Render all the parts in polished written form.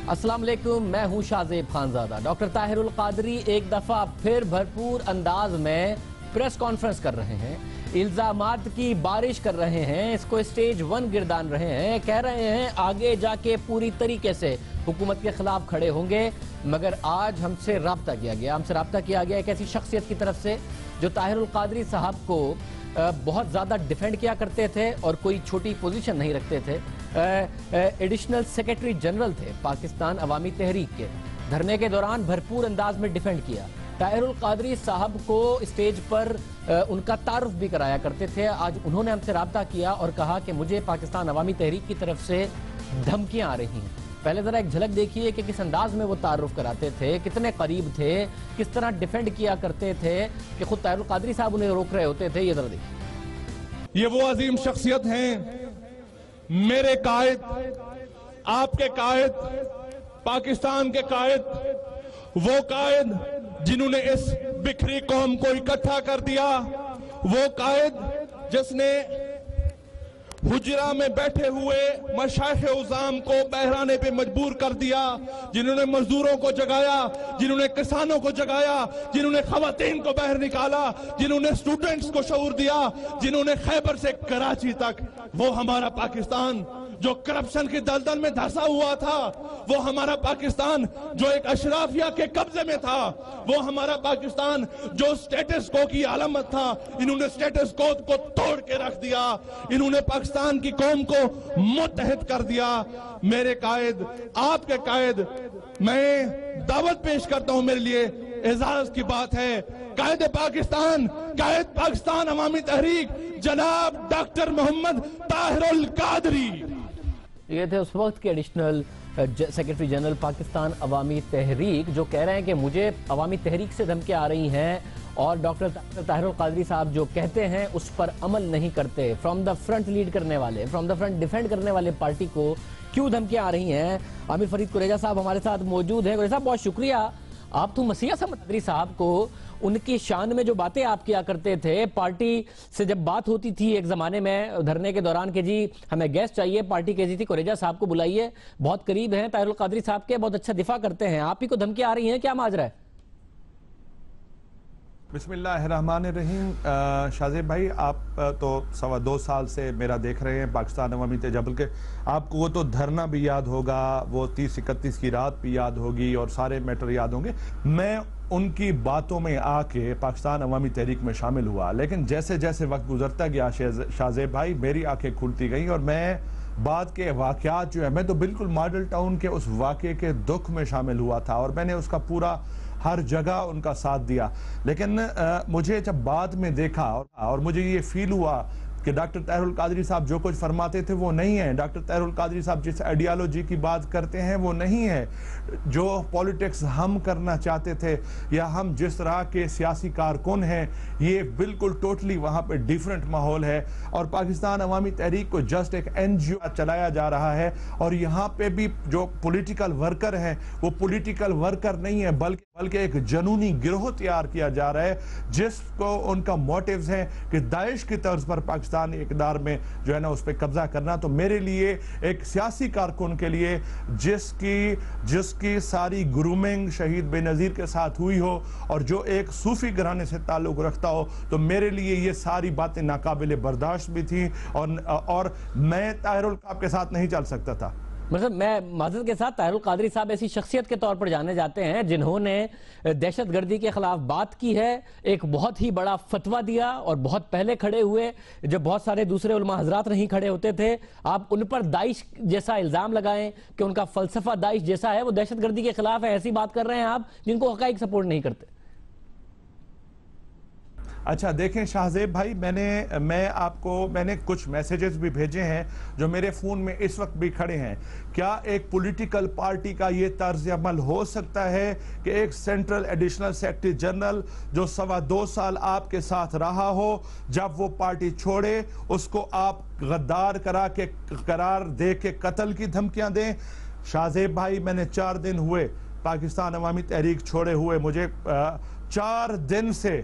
अस्सलाम वालेकुम, मैं हूं शाहजेब खानजादा। डॉक्टर ताहिरुल कादरी एक दफा फिर भरपूर अंदाज में प्रेस कॉन्फ्रेंस कर रहे हैं, इल्जामात की बारिश कर रहे हैं, इसको स्टेज 1 गिरदान रहे हैं, कह रहे हैं आगे जाके पूरी तरीके से हुकूमत के खिलाफ खड़े होंगे। मगर आज हमसे रब्ता किया गया एक ऐसी शख्सियत की तरफ से जो ताहिरुल कादरी साहब को बहुत ज़्यादा डिफेंड किया करते थे और कोई छोटी पोजीशन नहीं रखते थे। एडिशनल सेक्रेटरी जनरल थे पाकिस्तान अवामी तहरीक के। धरने के दौरान भरपूर अंदाज में डिफेंड किया। ताहिरुल कादरी साहब को स्टेज पर उनका तारुफ भी कराया करते थे। आज उन्होंने हमसे रब्ता किया और कहा कि मुझे पाकिस्तान अवामी तहरीक की तरफ से धमकियां आ रही हैं। पहले जरा एक झलक देखिए कि किस अंदाज में वो तारुफ कराते थे, कितने करीब थे, किस तरह डिफेंड किया करते थे कि खुद ताहिरुल कादरी साहब उन्हें रोक रहे होते थे। ये जरा देखिए। ये वो अजीम शख्सियत हैं, मेरे कायद, आपके कायद, पाकिस्तान के कायद, वो कायद जिन्होंने इस बिखरी कौम को इकट्ठा कर दिया, वो कायद जिसने हुजरा में बैठे हुए मशाइख उज़ाम को बहराने पे मजबूर कर दिया, जिन्होंने मजदूरों को जगाया, जिन्होंने किसानों को जगाया, जिन्होंने खवातीन को बाहर निकाला, जिन्होंने स्टूडेंट्स को शऊर दिया, जिन्होंने खैबर से कराची तक, वो हमारा पाकिस्तान जो करप्शन की दलदल में धंसा हुआ था, वो हमारा पाकिस्तान जो एक अशराफिया के कब्जे में था, वो हमारा पाकिस्तान जो स्टेटस को की आलमत था, इन्होंने स्टेटस को तोड़ के रख दिया, इन्होंने पाकिस्तान की कौम को मुत्तहिद कर दिया। मेरे कायद, आपके कायद, मैं दावत पेश करता हूं, मेरे लिए एजाज की बात है, कायद पाकिस्तान अवामी तहरीक जनाब डॉक्टर मोहम्मद ताहिरुल कादरी। ये थे उस वक्त के एडिशनल सेक्रेटरी जनरल पाकिस्तान अवामी तहरीक जो कह रहे हैं कि मुझे अवामी तहरीक से धमकियां आ रही हैं और डॉक्टर ताहिरुल कादरी साहब जो कहते हैं उस पर अमल नहीं करते। फ्रॉम द फ्रंट लीड करने वाले, फ्रॉम द फ्रंट डिफेंड करने वाले पार्टी को क्यों धमकियां आ रही हैं? आमिर फरीद कुरेजा साहब हमारे साथ मौजूद हैं। कुरेजा साहब बहुत शुक्रिया। आप तो मसीहा समदरी साहब को उनकी शान में जो बातें आप किया करते थे, पार्टी से जब बात होती थी एक जमाने में धरने के दौरान के जी हमें गेस्ट चाहिए, पार्टी कहती थी कुरेजा साहब को बुलाइए, बहुत करीब हैं ताहिरुल कादरी साहब के, बहुत अच्छा दिफा करते हैं, आप ही को धमकी आ रही हैं, क्या माजरा है? बिस्मिल्लाहिर्रहमानिर्रहीम। शाहजेब भाई, आप तो 2.25 साल से मेरा देख रहे हैं पाकिस्तान अवामी तहरीक के, आपको वो तो धरना भी याद होगा, वो 30-31 की रात भी याद होगी और सारे मैटर याद होंगे। मैं उनकी बातों में आके पाकिस्तान अवामी तहरीक में शामिल हुआ, लेकिन जैसे जैसे वक्त गुजरता गया शाहजेब भाई, मेरी आंखें खुलती गई और मैं बाद के वाकयात जो है, मैं तो बिल्कुल मॉडल टाउन के उस वाक़े के दुख में शामिल हुआ था और मैंने उसका पूरा हर जगह उनका साथ दिया। लेकिन मुझे जब बाद में देखा और मुझे ये फील हुआ कि डॉक्टर ताहिरुल कादरी साहब जो कुछ फरमाते थे वो नहीं है, डॉक्टर ताहिरुल कादरी साहब जिस आइडियालॉजी की बात करते हैं वो नहीं है, जो पॉलिटिक्स हम करना चाहते थे या हम जिस तरह के सियासी कारकुन हैं, ये बिल्कुल टोटली वहाँ पे डिफरेंट माहौल है और पाकिस्तान अवामी तहरीक को जस्ट एक NGO चलाया जा रहा है और यहाँ पे भी जो पॉलिटिकल वर्कर हैं वो पॉलिटिकल वर्कर नहीं है बल्कि एक जनूनी गिरोह तैयार किया जा रहा है जिसको उनका मोटिव्स हैं कि दाइश की तर्ज पर पाकिस्तान इक़्तिदार में जो है ना उस पर कब्जा करना। तो मेरे लिए एक सियासी कारकुन के लिए जिसकी सारी ग्रूमिंग शहीद बेनज़ीर के साथ हुई हो और जो एक सूफी घराने से ताल्लुक़ रखता हो, तो मेरे लिए ये सारी बातें नाकाबिले बर्दाश्त भी थी और मैं ताहिरुल कादरी के साथ नहीं चल सकता था। मतलब मैं माजरत के साथ ताहिरुल कादरी साहब ऐसी शख्सियत के तौर पर जाने जाते हैं जिन्होंने दहशतगर्दी के खिलाफ बात की है, एक बहुत ही बड़ा फतवा दिया और बहुत पहले खड़े हुए जब बहुत सारे दूसरे उलमा हजरात नहीं खड़े होते थे। आप उन पर दाइश जैसा इल्ज़ाम लगाएं कि उनका फलसफा दाइश जैसा है, वो दहशतगर्दी के खिलाफ है, ऐसी बात कर रहे हैं आप जिनको हक़ाइक़ सपोर्ट नहीं करते। अच्छा देखें शाहजेब भाई, मैंने कुछ मैसेजेस भी भेजे हैं जो मेरे फ़ोन में इस वक्त भी खड़े हैं। क्या एक पॉलिटिकल पार्टी का ये तर्ज अमल हो सकता है कि एक सेंट्रल एडिशनल सेक्रेटरी जनरल जो 2.25 साल आपके साथ रहा हो, जब वो पार्टी छोड़े उसको आप गद्दार करार दे के कत्ल की धमकियां दें? शाहजेब भाई, मैंने 4 दिन हुए पाकिस्तान अवामी तहरीक छोड़े हुए, मुझे 4 दिन से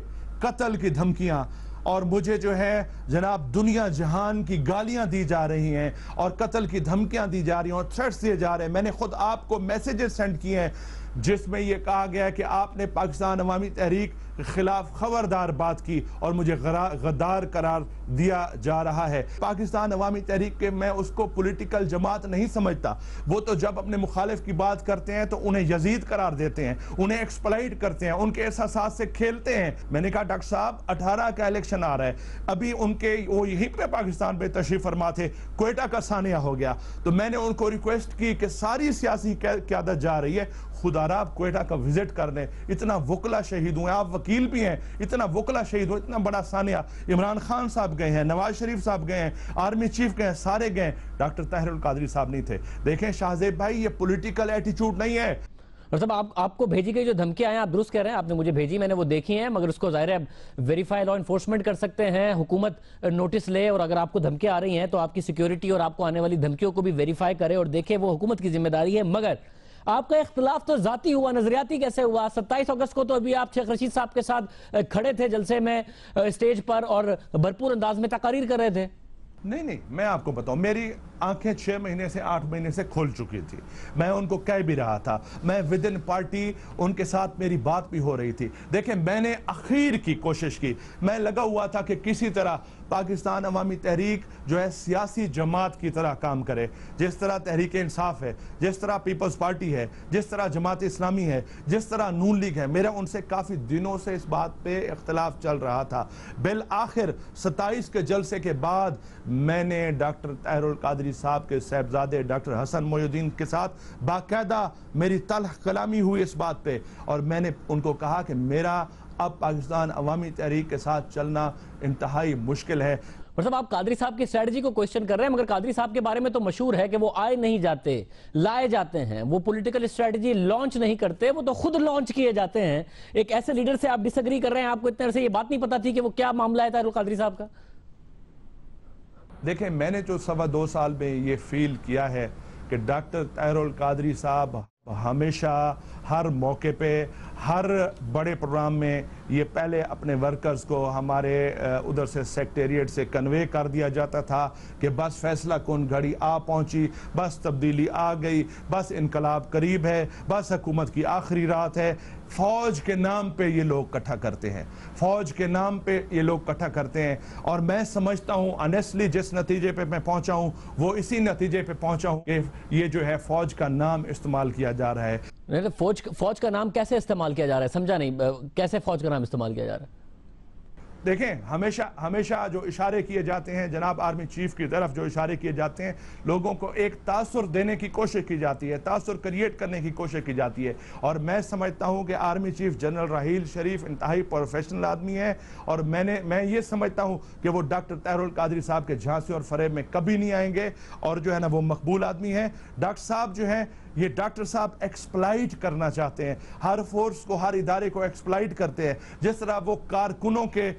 कत्ल की धमकियां और मुझे जो है जनाब दुनिया जहान की गालियां दी जा रही हैं और कत्ल की धमकियां दी जा रही हैं और थ्रेट्स दिए जा रहे हैं। मैंने खुद आपको मैसेजेस सेंड किए हैं जिसमें यह कहा गया है कि आपने पाकिस्तान अवामी तहरीक के खिलाफ खबरदार बात की और मुझे गद्दार करार दिया जा रहा है। पाकिस्तान अवामी तहरीक के मैं उसको पॉलिटिकल जमात नहीं समझता। वो तो जब अपने मुखालिफ की बात करते हैं तो उन्हें यजीद करार देते हैं, उन्हें एक्सप्लॉइट करते हैं, उनके एहसासात से खेलते हैं। मैंने कहा डॉक्टर साहब 18 का इलेक्शन आ रहा है, अभी उनके वो यहीं पे पाकिस्तान पे तशरीफ फरमा थे, क्वेटा का सानिया हो गया, तो मैंने उनको रिक्वेस्ट की कि सारी सियासी क़यादत जा रही है, खुदारा आप क्वेटा का विजिट कर लें। इतना वकला शहीद हुए, आप वकील भी हैं, इतना वकला शहीद हुए, इतना बड़ा सानिया। इमरान खान साहब गए हैं, नवाज शरीफ साहब गए हैं, आर्मी चीफ गए हैं, सारे गए, डॉक्टर ताहिरुल कादरी साहब नहीं थे। देखें शाहजेब भाई, ये पॉलिटिकल एटीट्यूड नहीं है। मतलब आपको भेजी गई जो धमकियां आए, आप दुरुस्त कह रहे हैं, आपने मुझे भेजी, मैंने वो देखी हैं, मगर उसको जाहिर है वेरीफाई लॉ इन्फोर्समेंट कर सकते हैं, हुकूमत नोटिस ले, और अगर आपको धमकियां आ रही हैं तो आपकी सिक्योरिटी और आपको आने वाली धमकियों को भी वेरीफाई करे और देखे, वो हुकूमत की जिम्मेदारी है। मगर आपका इख्तिलाफ तो जाती हुआ, नजरियाती कैसे हुआ? 27 अगस्त को तो अभी आप शेख रशीद साहब के साथ खड़े थे जलसे में, स्टेज पर, और भरपूर अंदाज में तकारीर कर रहे थे। नहीं, मैं आपको बताऊं, मेरी आंखें 6 महीने से 8 महीने से खुल चुकी थी। मैं उनको कह भी रहा था, मैं विद इन पार्टी उनके साथ मेरी बात भी हो रही थी। देखें, मैंने आखिर की कोशिश की, मैं लगा हुआ था कि किसी तरह पाकिस्तान अवामी तहरीक जो है सियासी जमात की तरह काम करे, जिस तरह तहरीक इंसाफ है, जिस तरह पीपल्स पार्टी है, जिस तरह जमात इस्लामी है, जिस तरह नून लीग है। मेरा उनसे काफ़ी दिनों से इस बात पे इख्तलाफ चल रहा था। बिल आखिर 27 के जलसे के बाद मैंने डॉक्टर ताहिरुल कादरी साहब के साहबजादे डॉक्टर हसन मोइनुद्दीन के साथ बाकायदा मेरी तल्ख कलामी हुई इस बात पे, और मैंने उनको कहा कि मेरा अब पाकिस्तान अवामी तहरीक के साथ चलना इंतहाई मुश्किल है। मतलब आप कादरी साहब की स्ट्रेटजी को क्वेश्चन कर रहे हैं, मगर कादरी साहब के बारे में तो मशहूर है कि वो आए नहीं जाते, लाए जाते हैं। वो पॉलिटिकल स्ट्रेटजी लॉन्च नहीं करते, वो तो खुद लॉन्च किए जाते हैं। एक ऐसे लीडर से आप डिसएग्री कर रहे हैं, आपको इतने से ये बात नहीं पता थी कि वो क्या मामला है ताहिरुल कादरी साहब का? देखें, मैंने जो 2.25 साल में ये फील किया है कि डॉक्टर ताहिरुल कादरी साहब हमेशा हर मौके पे, हर बड़े प्रोग्राम में ये पहले अपने वर्कर्स को हमारे उधर से सेक्रेटेरिएट से कन्वे कर दिया जाता था कि बस फैसला कौन घड़ी आ पहुंची, बस तब्दीली आ गई, बस इनकलाब करीब है, बस हुकूमत की आखिरी रात है। फौज के नाम पे ये लोग इकट्ठा करते हैं, फौज के नाम पे ये लोग इकट्ठा करते हैं। और मैं समझता हूँ ऑनेस्टली जिस नतीजे पे मैं पहुंचा हूँ वो इसी नतीजे पे पहुंचा हूँ कि ये जो है फौज का नाम इस्तेमाल किया जा रहा है। नहीं, फौज का नाम कैसे इस्तेमाल किया जा रहा है, समझा नहीं, कैसे फौज का नाम इस्तेमाल किया जा रहा है? देखें, हमेशा जो इशारे किए जाते हैं जनाब आर्मी चीफ की तरफ, जो इशारे किए जाते हैं, लोगों को एक तासुर देने की कोशिश की जाती है, तासुर क्रिएट करने की कोशिश की जाती है। और मैं समझता हूं कि आर्मी चीफ जनरल राहील शरीफ इंतहाई प्रोफेशनल आदमी है, और मैं ये समझता हूं कि वो डॉक्टर ताहिरुल कादरी साहब के झांसे और फरेब में कभी नहीं आएंगे, और जो है ना वो मकबूल आदमी है। डॉक्टर साहब जो है, ये डॉक्टर साहब एक्सप्लॉइट करना चाहते हैं, हर फोर्स को, हर इदारे को एक्सप्लॉइट करते हैं। जिस तरह वो कारकुनों के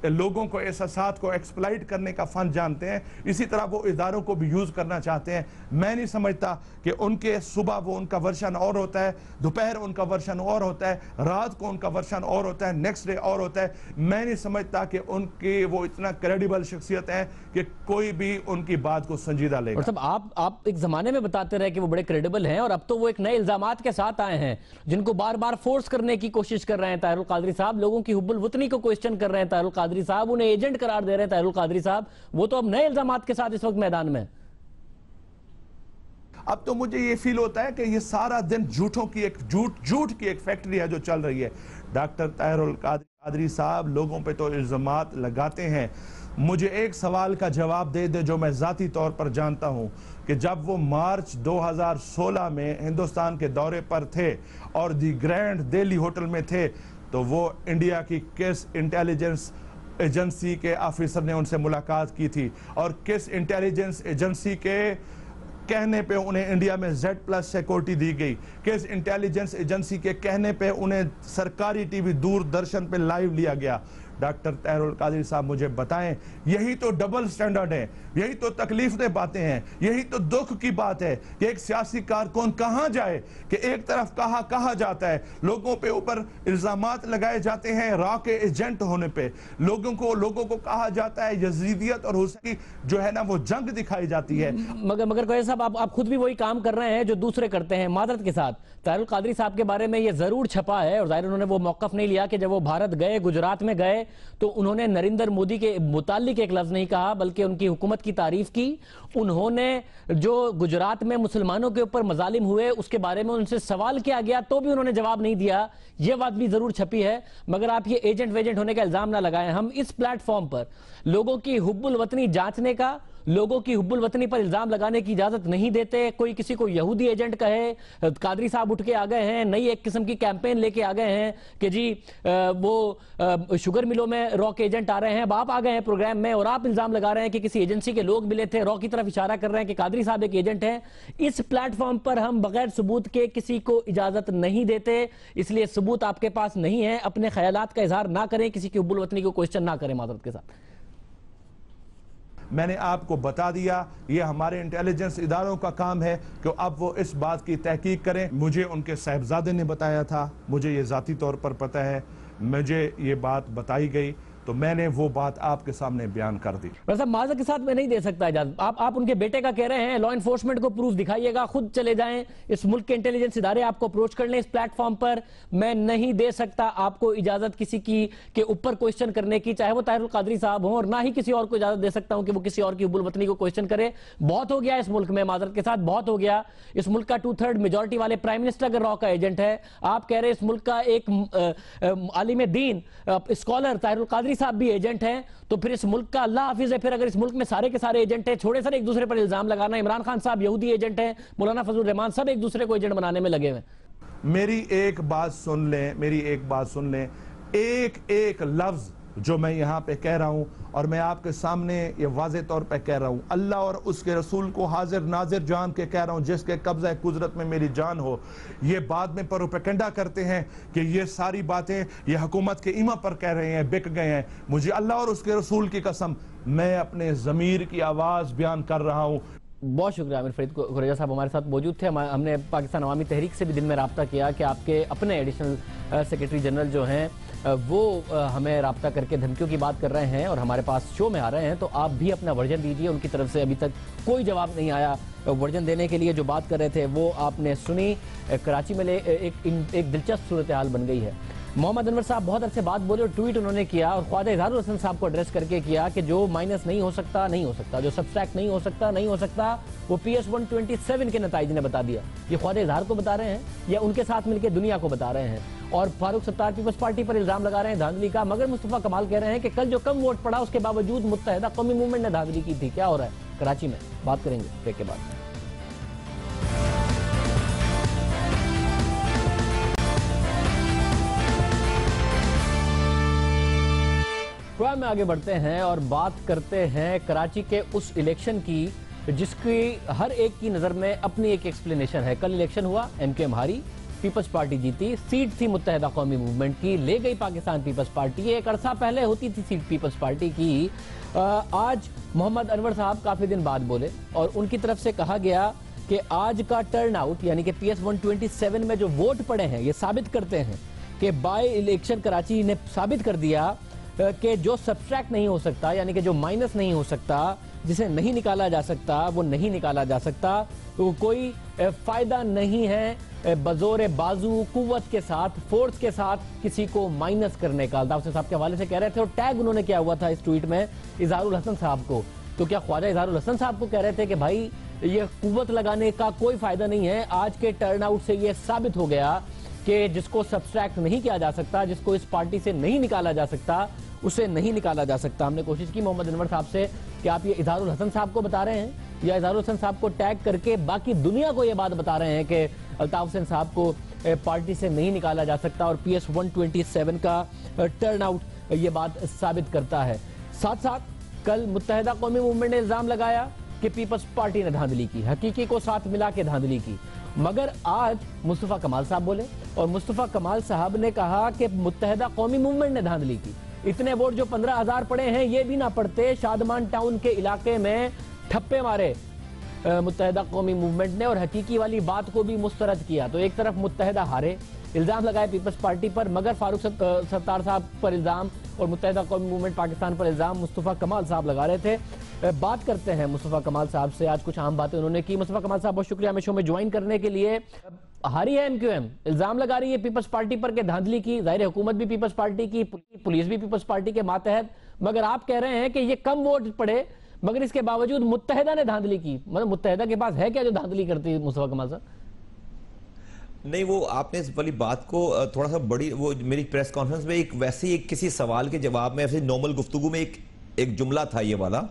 लोगों को एहसासात को एक्सप्लॉइट करने का फन जानते हैं, इसी तरह वो इदारों को भी यूज करना चाहते हैं। मैं नहीं समझता कि उनके सुबह वो उनका वर्शन और होता है, दोपहर उनका वर्शन और होता है, रात को उनका वर्शन और होता है, नेक्स्ट डे और होता है। मैं नहीं समझता कि उनकी वो इतना क्रेडिबल शख्सियत है कि कोई भी उनकी बात को संजीदा लेगा। मतलब आप एक जमाने में बताते रहे कि वो बड़े क्रेडिबल हैं, और अब तो वो एक नए इल्जामात के साथ आए हैं जिनको बार बार फोर्स करने की कोशिश कर रहे हैं ताहिरुल कादरी साहब। लोगों की हुब्बुल वतनी को क्वेश्चन कर रहे हैं ताहिरुल कादरी साहब, उन्हें एजेंट करार दे रहे हैं ताहिरुल कादरी साहब। वो तो अब नए इल्जामात के साथ इस वक्त मैदान में। अब तो मुझे ये फील होता है कि ये सारा दिन झूठ की एक फैक्ट्री है जो चल रही है। डॉक्टर ताहिरुल कादरी साहब लोगों पे तो इल्जामात लगाते हैं। मुझे एक सवाल का जवाब दे दे जो मैं जाती तौर पर जानता हूं कि जब वो मार्च 2016 में हिंदुस्तान के दौरे पर थे और दी ग्रैंड दिल्ली होटल में थे, तो वो इंडिया की किस इंटेलिजेंस एजेंसी के ऑफिसर ने उनसे मुलाकात की थी, और किस इंटेलिजेंस एजेंसी के कहने पे उन्हें इंडिया में Z+ सिक्योरिटी दी गई, किस इंटेलिजेंस एजेंसी के कहने पे उन्हें सरकारी टीवी दूरदर्शन पे लाइव लिया गया। डॉक्टर ताहिरुल कादरी साहब मुझे बताएं। यही तो डबल स्टैंडर्ड है, यही तो तकलीफदेह बातें हैं, यही तो दुख की बात है कि एक सियासी कारकुन कहां जाए कि एक तरफ कहा जाता है, लोगों पे ऊपर इल्जामात लगाए जाते हैं रॉ के एजेंट होने पे, लोगों को कहा जाता है यजीदियत और हुसैनी जो है ना वो जंग दिखाई जाती है। मगर कोई साहब आप खुद भी वही काम कर रहे हैं जो दूसरे करते हैं। मादरत के साथ ताहिरुल कादरी साहब के बारे में ये जरूर छपा है और जाहिर उन्होंने वो मौकफ नहीं लिया कि जब वो भारत गए, गुजरात में गए, तो उन्होंने नरेंद्र मोदी के मुतालिक एक लफ्ज नहीं कहा बल्कि उनकी हुकूमत की तारीफ की। उन्होंने जो गुजरात में मुसलमानों के ऊपर मजालिम हुए उसके बारे में उनसे सवाल किया गया तो भी उन्होंने जवाब नहीं दिया। यह बात भी जरूर छपी है। मगर आप ये एजेंट वेजेंट होने का इल्जाम ना लगाएं। हम इस प्लेटफॉर्म पर लोगों की हुब्बुल वतनी जांचने का, लोगों की हुब्बुल वतनी पर इल्जाम लगाने की इजाजत नहीं देते। कोई किसी को यहूदी एजेंट कहे, कादरी साहब उठ के आ गए हैं, नई एक किस्म की कैंपेन लेके आ गए हैं कि जी वो शुगर मिलों में रॉ के एजेंट आ रहे हैं। आप आ गए हैं प्रोग्राम में और आप इल्जाम लगा रहे हैं कि किसी एजेंसी के लोग मिले थे, रॉ की तरफ इशारा कर रहे हैं कि कादरी साहब एक एजेंट है। इस प्लेटफॉर्म पर हम बगैर सबूत के किसी को इजाजत नहीं देते, इसलिए सबूत आपके पास नहीं है। अपने ख्यालात का इजहार ना करें, किसी की हुब्बुल वतनी को क्वेश्चन ना करें मादरत के साथ। मैंने आपको बता दिया, ये हमारे इंटेलिजेंस इदारों का काम है कि अब वो इस बात की तहकीक करें। मुझे उनके साहिबजादे ने बताया था, मुझे ये ज़ाती तौर पर पता है, मुझे ये बात बताई गई तो मैंने वो बात आपके सामने बयान कर दी। वैसे माजर के साथ मैं नहीं दे सकता इजाजत। आप उनके बेटे का कह रहे हैं, लॉ एनफोर्समेंट को प्रूफ दिखाइएगा, खुद चले जाएं, इस मुल्क के इंटेलिजेंस इदारे आपको अप्रोच कर लें इस प्लेटफॉर्म पर। मैं नहीं दे सकता आपको इजाजत किसी की के ऊपर क्वेश्चन करने की, चाहे वो ताहिरुल कादरी साहब हों, और ना ही किसी और को इजाजत दे सकता हूं कि वो किसी और की हुब्बुल वतनी को क्वेश्चन करे। बहुत हो गया इस मुल्क में, माजरत के साथ बहुत हो गया। इस मुल्क का 2/3 मेजोरिटी वाले प्राइम मिनिस्टर अगर रॉ का एजेंट है, आप कह रहे हैं इस मुल्क का एक आलिम दीन स्कॉलर ताहिरुल कादरी साहब भी एजेंट है, तो फिर इस मुल्क का अल्लाह हाफिज है। फिर अगर इस मुल्क में सारे के सारे एजेंट हैं, छोड़े सर एक दूसरे पर इल्जाम लगाना। इमरान खान साहब यहूदी एजेंट हैं, मौलाना फजलुर रहमान सब एक दूसरे को एजेंट बनाने में लगे हुए। मेरी एक बात सुन लें, एक लफ्ज जो मैं यहाँ पे कह रहा हूँ और मैं आपके सामने ये वाज़े तौर पे कह रहा हूँ, अल्लाह और उसके रसूल को हाजिर नाजिर जान के कह रहा हूँ, जिसके कब्ज़ा कुदरत में मेरी जान हो। ये बाद में प्रोपेगेंडा करते हैं कि ये सारी बातें ये हुकूमत के इमा पर कह रहे हैं, बिक गए हैं। मुझे अल्लाह और उसके रसूल की कसम, मैं अपने ज़मीर की आवाज़ बयान कर रहा हूँ। बहुत शुक्रिया आमिर फरीद कुरैजा साहब हमारे साथ मौजूद थे। हमने पाकिस्तान अवामी तहरीक से भी दिन में रब्ता किया कि आपके अपने एडिशनल सेक्रेटरी जनरल जो हैं वो हमें रब्ता करके धमकियों की बात कर रहे हैं और हमारे पास शो में आ रहे हैं, तो आप भी अपना वर्जन दीजिए। उनकी तरफ से अभी तक कोई जवाब नहीं आया। वर्जन देने के लिए जो बात कर रहे थे वो आपने सुनी। कराची में एक दिलचस्प सूरत हाल बन गई है। मोहम्मद अनवर साहब बहुत अरसे बाद बोले और ट्वीट उन्होंने किया और ख्वाजा इजहारुल हसन साहब को एड्रेस करके किया कि जो माइनस नहीं हो सकता, जो सब्सट्रैक्ट नहीं हो सकता, वो PS 127 के नताइज ने बता दिया। ये ख्वाजा इजहार को बता रहे हैं या उनके साथ मिलकर दुनिया को बता रहे हैं? और फारूक सत्तार पीपल्स पार्टी पर इल्जाम लगा रहे हैं धांधली का, मगर मुस्तफा कमाल कह रहे हैं कि कल जो कम वोट पड़ा उसके बावजूद मुत्तहिदा कौमी मूवमेंट ने धांधली की थी। क्या हो रहा है कराची में? बात करेंगे ब्रेक के बाद। प्रोग्राम में आगे बढ़ते हैं और बात करते हैं कराची के उस इलेक्शन की जिसकी हर एक की नजर में अपनी एक एक्सप्लेनेशन है। कल इलेक्शन हुआ, MKM हारी, पीपल्स पार्टी जीती, सीट थी मुत्तहिदा कौमी मूवमेंट की, ले गई पाकिस्तान पीपल्स पार्टी। एक अरसा पहले होती थी सीट पीपल्स पार्टी की। आज मोहम्मद अनवर साहब काफी दिन बाद बोले और उनकी तरफ से कहा गया कि आज का टर्न आउट यानी कि PS 127 में जो वोट पड़े हैं ये साबित करते हैं कि बाय इलेक्शन कराची ने साबित कर दिया कि जो सब्सट्रैक्ट नहीं हो सकता यानी कि जो माइनस नहीं हो सकता, जिसे नहीं निकाला जा सकता, वो नहीं निकाला जा सकता। तो कोई फायदा नहीं है बजोर बाजू कुव्वत के साथ, फोर्स के साथ किसी को माइनस करने का। अल्ताफ साहब के हवाले से कह रहे थे और टैग उन्होंने किया हुआ था इस ट्वीट में इजहारुल हसन साहब को। तो क्या ख्वाजा इजहारुल हसन साहब को कह रहे थे कि भाई ये कुव्वत लगाने का कोई फायदा नहीं है? आज के टर्नआउट से ये साबित हो गया कि जिसको सब्सट्रैक्ट नहीं किया जा सकता, जिसको इस पार्टी से नहीं निकाला जा सकता, उसे नहीं निकाला जा सकता। हमने कोशिश की मोहम्मद अनवर साहब से कि आप ये इजहारुल हसन साहब को बता रहे हैं या इजहारुल हसन साहब को टैग करके बाकी दुनिया को ये बात बता रहे हैं कि अल्ताफ हुसैन साहब को पार्टी से नहीं निकाला जा सकता और PS 127 का टर्नआउट ये बात साबित करता है। साथ साथ कल मुत्तहिदा कौमी मूवमेंट ने इल्जाम लगाया कि पीपल्स पार्टी ने धांधली की, हकीकी को साथ मिला के धांधली की। मगर आज मुस्तफा कमाल साहब बोले और मुस्तफा कमाल साहब ने कहा कि मुत्तहिदा कौमी मूवमेंट ने धांधली की। इतने वोट जो 15,000 पड़े हैं ये भी ना पड़ते। शादमान टाउन के इलाके में ठप्पे मारे मुत्तहिदा कौमी मूवमेंट ने और हकीकी वाली बात को भी मुस्तरद किया। तो एक तरफ मुत्तहिदा हारे, इल्जाम लगाए पीपल्स पार्टी पर, मगर फारूक सत्तार साहब पर इल्जाम और मुत्तहिदा कौमी मूवमेंट पाकिस्तान पर इल्जाम मुस्तफ़ा कमाल साहब लगा रहे थे। बात करते हैं मुस्तफ़ा कमाल साहब से, आज कुछ आम बातें उन्होंने की। मुस्तफ़ा कमाल साहब बहुत शुक्रिया हमें शो में ज्वाइन करने के लिए। हारी है एमक्यूएम, इल्जाम लगा रही है पीपल्स पार्टी पर के धांधली की, जाहिर हुकूमत भी पीपल्स पार्टी की, पुलिस भी पीपल्स पार्टी के मातहत, मगर आप कह रहे हैं कि ये कम वोट पड़े मगर इसके बावजूद मुत्तहिदा ने धांधली की। मतलब मुत्तहिदा के पास है क्या जो धांधली करती है मुस्तफ़ा कमाल साहब? नहीं, वो आपने इस वाली बात को थोड़ा सा बड़ी, वो मेरी प्रेस कॉन्फ्रेंस में एक वैसे ही किसी सवाल के जवाब में ऐसे नॉर्मल गुफ्तगू में एक जुमला था ये वाला,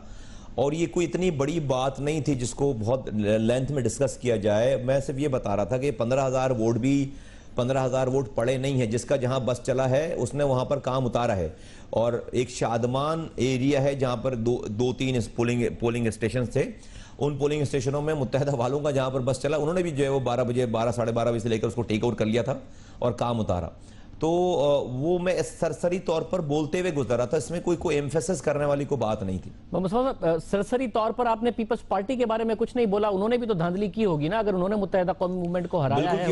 और ये कोई इतनी बड़ी बात नहीं थी जिसको बहुत लेंथ में डिस्कस किया जाए। मैं सिर्फ ये बता रहा था कि 15,000 वोट भी 15,000 वोट पड़े नहीं है। जिसका जहां बस चला है उसने वहां पर काम उतारा है, और एक शादमान एरिया है जहां पर दो तीन पोलिंग स्टेशन थे। उन पोलिंग स्टेशनों में मुत्तहिदा वालों का जहां पर बस चला, उन्होंने भी जो है वो 12 बजे 12 बजे से लेकर उसको टेक ओवर कर लिया था और काम उतारा। तो वो मैं सरसरी तौर पर बोलते हुए गुजरा था, इसमें कोई एम्फेसिस करने वाली कोई बात नहीं थी। सरसरी तौर पर आपने पीपल्स पार्टी के बारे में कुछ नहीं बोला, उन्होंने भी तो धांधली की होगी ना, अगर उन्होंने मुत्तहिदा कौमी मूवमेंट को हराया है।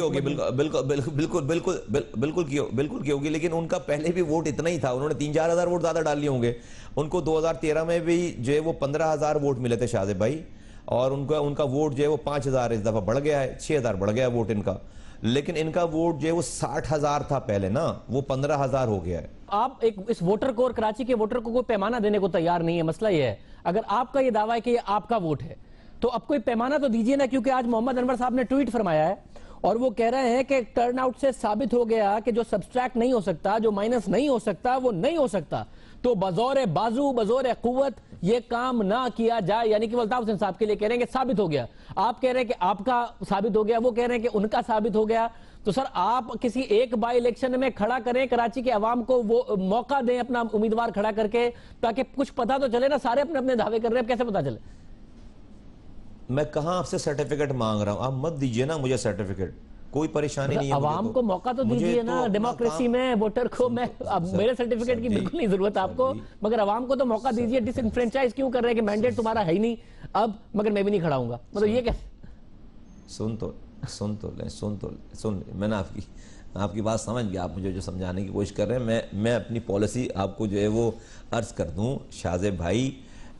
बिल्कुल की होगी, लेकिन उनका पहले भी वोट इतना ही था, उन्होंने 3-4 हज़ार वोट ज्यादा डाल लिए होंगे। उनको 2013 में भी जो है वो 15,000 वोट मिले थे शाहजेब भाई, और उनका वोट जो है वो 5,000 इस दफा बढ़ गया है, 6,000 बढ़ गया वोट इनका। लेकिन इनका वोट जो है वो 60,000 था पहले ना, वो 15,000 हो गया है। आप एक इस वोटर को और कराची के वोटर को कोई पैमाना देने को तैयार नहीं है। मसला ये है, अगर आपका ये दावा है कि ये आपका वोट है तो अब कोई पैमाना तो दीजिए ना, क्योंकि आज मोहम्मद अनवर साहब ने ट्वीट फरमाया है और वो कह रहे हैं कि टर्नआउट से साबित हो गया कि जो सब्सट्रैक्ट नहीं हो सकता, जो माइनस नहीं हो सकता, वो नहीं हो सकता। तो बजौर बाजू बजौर कुव्वत ये काम ना किया जाए। यानी कि अल्ताफ हुसैन साहब के लिए कह रहे हैं कि साबित हो गया, आप कह रहे हैं कि आपका साबित हो गया, वो कह रहे हैं कि उनका साबित हो गया। तो सर आप किसी एक बाई इलेक्शन में खड़ा करें, कराची के अवाम को वो मौका दें अपना उम्मीदवार खड़ा करके, ताकि कुछ पता तो चले ना। सारे अपने अपने दावे कर रहे हैं, कैसे पता चले? मैं कहां आपसे सर्टिफिकेट मांग रहा हूं, आप मत दीजिए ना मुझे सर्टिफिकेट, कोई परेशानी नहीं है। अवाम को मौका तो दीजिए ना, डेमोक्रेसी में वोटर को मैं अब मेरे सर्टिफिकेट की बिल्कुल नहीं जरूरत आपको, मगर अवाम को तो मौका दीजिए। डिसइनफ्रेंचाइज क्यों कर रहे हैं कि मैंडेट तुम्हारा है ही नहीं अब, मगर मैं भी नहीं खड़ा हूंगा, मतलब ये क्या? सुन मैंने आपकी बात समझ गया, आप मुझे जो समझाने की कोशिश कर रहे हैं, मैं अपनी पॉलिसी आपको जो है वो अर्ज कर दूं शाहजेब भाई।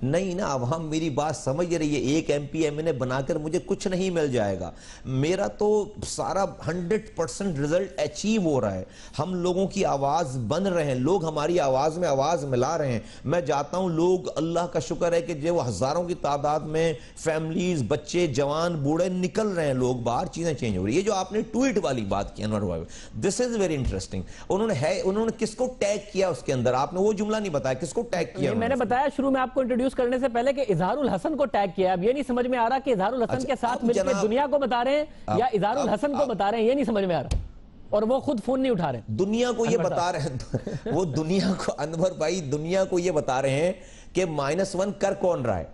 नहीं ना, अब हम मेरी बात समझ रही है, एक एमपी एमएनए बनाकर मुझे कुछ नहीं मिल जाएगा। मेरा तो सारा 100% रिजल्ट अचीव हो रहा है, हम लोगों की आवाज बन रहे हैं, लोग हमारी आवाज में आवाज मिला रहे हैं। मैं जाता हूं, लोग, अल्लाह का शुक्र है कि जो हजारों की तादाद में फैमिलीज, बच्चे, जवान, बूढ़े निकल रहे हैं, लोग बाहर, चीजें चेंज हो रही है। ये जो आपने ट्वीट वाली बात की अनवर भाई, दिस इज वेरी इंटरेस्टिंग। उन्होंने किसको टैग किया उसके अंदर, आपने वो जुमला नहीं बताया, किसको टैग किया? मैंने बताया शुरू में आपको इंट्रोड्यूस करने से पहले कि इजहारुल हसन को टैग किया। अब ये नहीं समझ में आ रहा कि इजहारुल हसन के साथ मिलकर दुनिया को बता रहे हैं या इजहारुल हसन को बता रहे हैं, ये नहीं समझ में आ रहा, और वो खुद फोन नहीं उठा रहे। दुनिया को ये बता रहे हैं वो दुनिया को, अनवर भाई दुनिया को ये बता रहे हैं कि -1 कर कौन रहा है,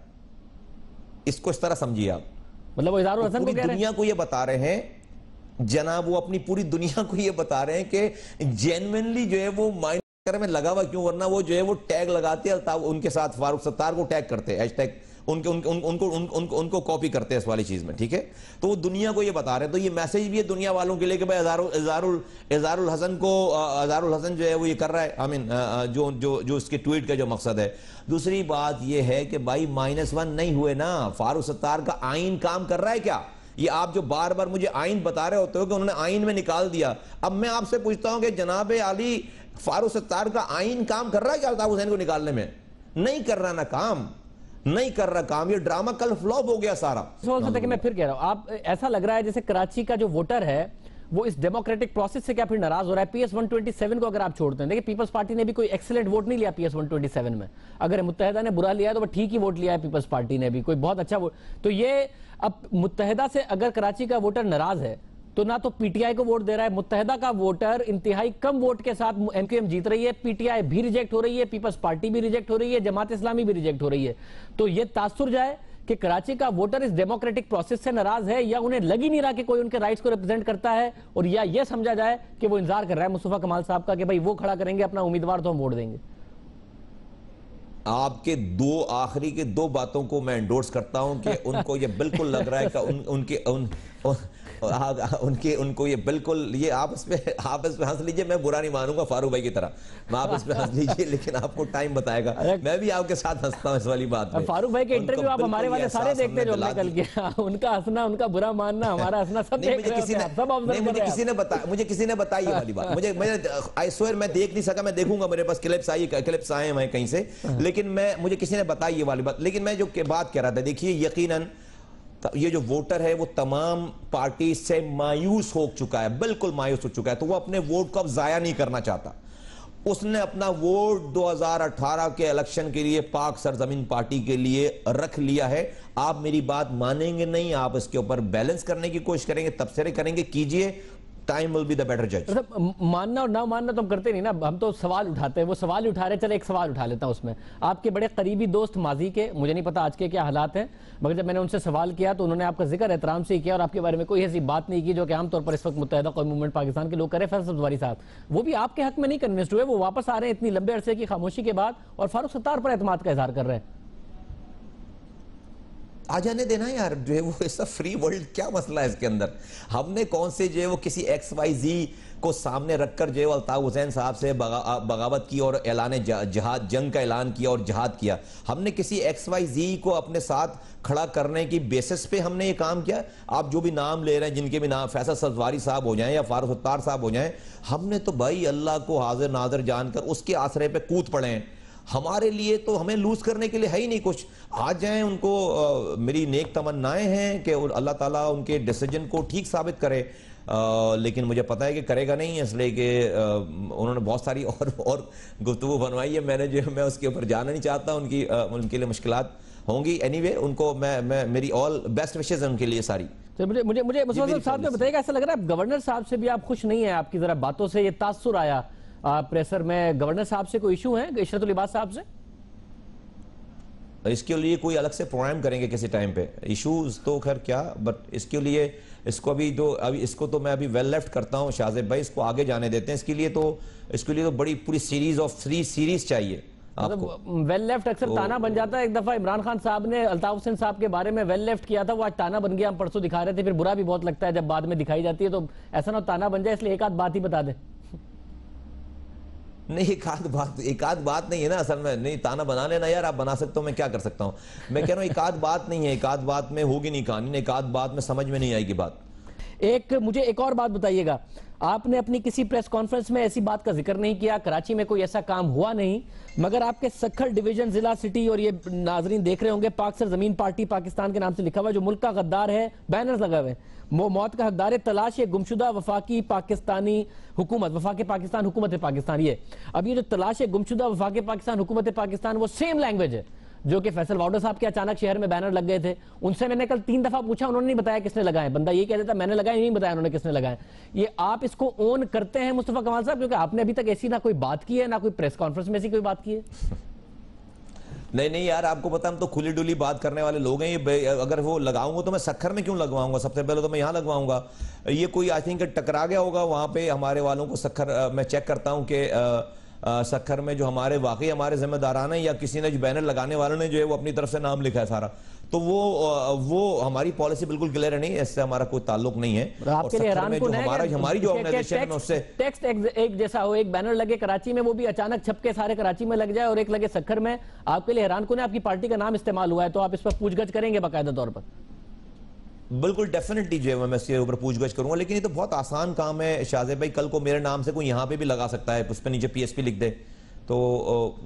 इसको इस तरह समझिए आप। मतलब वो इजहारुल हसन को कह रहे हैं, दुनिया को ये बता रहे हैं जनाब, वो अपनी पूरी दुनिया को ये बता रहे हैं कि जेन्युइनली जो है वो में लगा हुआ क्यों, वरना वो जो है वो टैग लगाते हैं, उनके साथ फारूक सत्तार को टैग करते हैं, हैशटैग उनको कॉपी करते हैं इस वाली चीज में, ठीक है। तो वो दुनिया को ये बता रहे हैं, तो ये मैसेज भी है दुनिया वालों के लिए कि भाई इजहारुल हसन जो है वो ये कर रहा है, आई मीन जो उसके ट्वीट का जो मकसद है। दूसरी बात ये है कि भाई -1 नहीं हुए ना, फारूक सत्तार का आइन काम कर रहा है क्या? ये आप जो बार बार मुझे आइन बता रहे होते हो कि उन्होंने आइन में निकाल दिया, अब मैं आपसे पूछता हूं कि जनाब आली फारूक सत्तार का आइन काम कर रहा है क्या अल्ताफ हुसैन को निकालने में? नहीं कर रहा ना काम, नहीं कर रहा काम, ये ड्रामा कल फ्लॉप हो गया सारा। कि मैं फिर कह रहा हूं, आप ऐसा लग रहा है जैसे कराची का जो वोटर है वो इस डेमोक्रेटिक प्रोसेस से क्या फिर नाराज हो रहा है? PS 127 को अगर आप छोड़ते हैं, देखिए पीपल्स पार्टी ने भी कोई एक्सीलेंट वोट नहीं लिया PS 127 में, अगर मुत्तहिदा ने बुरा लिया तो वो ठीक ही वोट लिया है, पीपल्स पार्टी ने भी कोई बहुत अच्छा वोट। तो ये अब मुत्तहिदा से अगर कराची का वोटर नाराज है तो ना तो पीटीआई को वोट दे रहा है, मुत्तहिदा का वोटर इंतहाई कम वोट के साथ एमक्यूएम जीत रही है, पीटीआई भी रिजेक्ट हो रही है, पीपल्स पार्टी भी रिजेक्ट हो रही है, जमात इस्लामी भी रिजेक्ट हो रही है। तो ये तासुर जाए कि कराची का वोटर इस डेमोक्रेटिक प्रोसेस से नाराज है, या उन्हें लग ही नहीं रहा कि कोई उनके राइट्स को रिप्रेजेंट करता है, और या ये समझा जाए कि वो इंतजार कर रहा है मुस्तफा कमाल साहब का कि भाई वो खड़ा करेंगे अपना उम्मीदवार तो हम वोट देंगे। आपके दो आखिरी के दो बातों को मैं एंडोर्स करता हूं कि उनको ये बिल्कुल लग रहा है कि उनको ये बिल्कुल, ये आप इस पे हंस लीजिए, मैं बुरा नहीं मानूंगा फारूक भाई की तरह, मैं आप इस पे हंस लीजिए, लेकिन आपको टाइम बताएगा, मैं भी आपके साथ हंसता हूं इस वाली बात में। फारूक भाई के इंटरव्यू आप हमारे वाले सारे देखते जो हमने कल किया, उनका हंसना, उनका बुरा मानना, हमारा हंसना, सब देख रहे हैं आप, सब ऑब्जर्व कर रहे हैं। मुझे किसी ने बताई ये वाली बात, मुझे आई स्वेयर मैं देख नहीं सका, मैं देखूंगा, मेरे पास क्लिप्स आए हैं कहीं से, लेकिन मुझे किसी ने बताई ये वाली बात। लेकिन मैं जो बात कह रहा था, देखिए यकीनन ये जो वोटर है वो तमाम पार्टी से मायूस हो चुका है, बिल्कुल मायूस हो चुका है, तो वो अपने वोट को अब जाया नहीं करना चाहता। उसने अपना वोट 2018 के इलेक्शन के लिए पाक सरजमीन पार्टी के लिए रख लिया है। आप मेरी बात मानेंगे नहीं, आप इसके ऊपर बैलेंस करने की कोशिश करेंगे, तबसरे करेंगे, कीजिए, time will be the better जज। मानना और ना मानना तो हम करते नहीं ना, हम तो सवाल उठाते हैं, वो सवाल ही उठा रहे। चले एक सवाल उठा लेता हूं उसमें, आपके बड़े करीबी दोस्त माजी के, मुझे नहीं पता आज के क्या हालात हैं, मगर जब मैंने उनसे सवाल किया तो उन्होंने आपका जिक्र एहतराम से ही किया और आपके बारे में कोई ऐसी बात नहीं की जो कि आमतौर पर इस वक्त मुत्तहिदा कौमी मूवमेंट पाकिस्तान के लोग करे। फैसल सब्ज़वारी साहब वो भी आपके हक में नहीं कन्विंस्ड हुए, वो वापस आ रहे हैं इतनी लंबे अरसे की खामोशी के बाद और फारूक सत्तार पर एतमाद का इजहार कर रहे हैं। आ जाने देना यार, जो है वो ऐसा फ्री वर्ल्ड, क्या मसला है इसके अंदर। हमने कौन से जो है वो किसी XYZ को सामने रखकर जो है अल्ताफ हुसैन साहब से बगावत की और ऐलान जहाद, जंग का ऐलान किया और जहाद किया। हमने किसी XYZ को अपने साथ खड़ा करने की बेसिस पे हमने ये काम किया। आप जो भी नाम ले रहे हैं, जिनके भी नाम फैसल सब्ज़वारी साहब हो जाएं या फारूक सत्तार साहब हो जाएं, हमने तो भाई अल्लाह को हाजिर नाज़िर जानकर उसके आसरे पे कूद पड़े हैं। हमारे लिए तो हमें लूज करने के लिए है ही नहीं कुछ। आ जाएं, उनको मेरी नेक तमन्नाएं हैं कि अल्लाह ताला उनके डिसीजन को ठीक साबित करे, लेकिन मुझे पता है कि करेगा नहीं, इसलिए कि उन्होंने बहुत सारी और गुफ्तगू बनवाई है। मैं उसके ऊपर जाना नहीं चाहता, उनके लिए मुश्किलात होंगी। एनीवे, उनको मैं मेरी ऑल बेस्ट विशेस हैं उनके लिए सारी। तो मुझे मुसव्वल साहब ने बताइएगा, ऐसा लग रहा है गवर्नर साहब से भी आप खुश नहीं है, आपकी जरा बातों से ये तासुर आया प्रेशर में। गवर्नर साहब से कोई इशू है, इशरतुल इबाद साहब से? इसके लिए कोई अलग से प्रोग्राम करेंगे किसी टाइम पे, इश्यूज तो खैर क्या, बट इसके लिए इसको तो मैं अभी वेल लेफ्ट करता हूं शाहजेब भाई, इसको आगे जाने देते हैं। इसके लिए तो बड़ी पूरी सीरीज ऑफ 3 सीरीज चाहिए आपको। वेल लेफ्ट अक्सर ताना बन जाता है। एक दफा इमरान खान साहब ने अल्ताफ हुसैन साहब के बारे में वेल लेफ्ट किया था, वो आज ताना बन गया। हम परसों दिखा रहे थे, फिर बुरा भी बहुत लगता है जब बाद में दिखाई जाती है, तो ऐसा ना ताना बन जाए, इसलिए एक आध बात ही बता दें। नहीं, एक आध बात नहीं है ना असल में। नहीं, ताना बना लेना यार, आप बना सकते हो, मैं क्या कर सकता हूं। मैं कह रहा हूं एक आध बात नहीं है, एक आध बात में होगी नहीं कहानी, एक आध बात में समझ में नहीं आएगी बात। मुझे एक और बात बताइएगा, आपने अपनी किसी प्रेस कॉन्फ्रेंस में ऐसी बात का जिक्र नहीं किया, कराची में कोई ऐसा काम हुआ नहीं, मगर आपके सक्खर डिवीजन, जिला, सिटी, और ये नाजरीन देख रहे होंगे, पाक सरजमीन पार्टी पाकिस्तान के नाम से लिखा हुआ, जो मुल्क का गद्दार है, बैनर्स लगे हुए, मौत का हकदार है, तलाश है गुमशुदा वफाकी पाकिस्तानी हुकूमत, वफाक पाकिस्तान हुकूमत पाकिस्तान। ये अब ये जो तलाश है गुमशुदा वफाक पाकिस्तान हुकूमत पाकिस्तान, वो सेम लैंग्वेज है जो कि फैसल वाउडर साहब के अचानक शहर में बैनर लग गए थे। उनसे मैंने कल 3 दफा पूछा, उन्होंने नहीं बताया किसने लगाए। बंदा ये कह देता मैंने लगाए, नहीं बताया उन्होंने किसने लगाए। ये आप इसको ओन करते हैं मुस्तफा कमाल साहब, क्योंकि आपने अभी तक ऐसी ना कोई बात की है, ना कोई प्रेस कॉन्फ्रेंस में ऐसी कोई बात की है? नहीं यार, आपको पता, हम तो खुली डुली बात करने वाले लोग हैं। ये अगर वो लगाऊंगा तो मैं सक्खर में क्यों लगवाऊंगा? सबसे पहले तो मैं यहाँ लगवाऊंगा। ये कोई आई थिंक टकरा गया होगा वहां पे हमारे वालों को। सक्खर मैं चेक करता हूँ कि सक्खर में जो हमारे जिम्मेदारान है या किसी ने जो बैनर लगाने वालों ने जो है वो अपनी तरफ से नाम लिखा है सारा, तो वो हमारी पॉलिसी बिल्कुल क्लियर है, नहीं, इससे हमारा कोई ताल्लुक नहीं है। आपके लिए हैरान कौन है हमारी जो ऑर्गेनाइजेशन है उससे टेक्स्ट एक जैसा हो, एक बैनर लगे कराची में, वो भी अचानक छपके सारे कराची में लग जाए, और एक लगे सक्खर में। आपके लिए हैरान कौन है? आपकी पार्टी का नाम इस्तेमाल हुआ है, तो आप इस पर पूछगछ करेंगे बाकायदा तौर पर? बिल्कुल डेफिनेटली जो है मैं इसके ऊपर पूछगछ करूंगा, लेकिन ये तो बहुत आसान काम है शाहजेब भाई। कल को मेरे नाम से कोई यहाँ पे भी लगा सकता है, उस पर नीचे PSP लिख दे, तो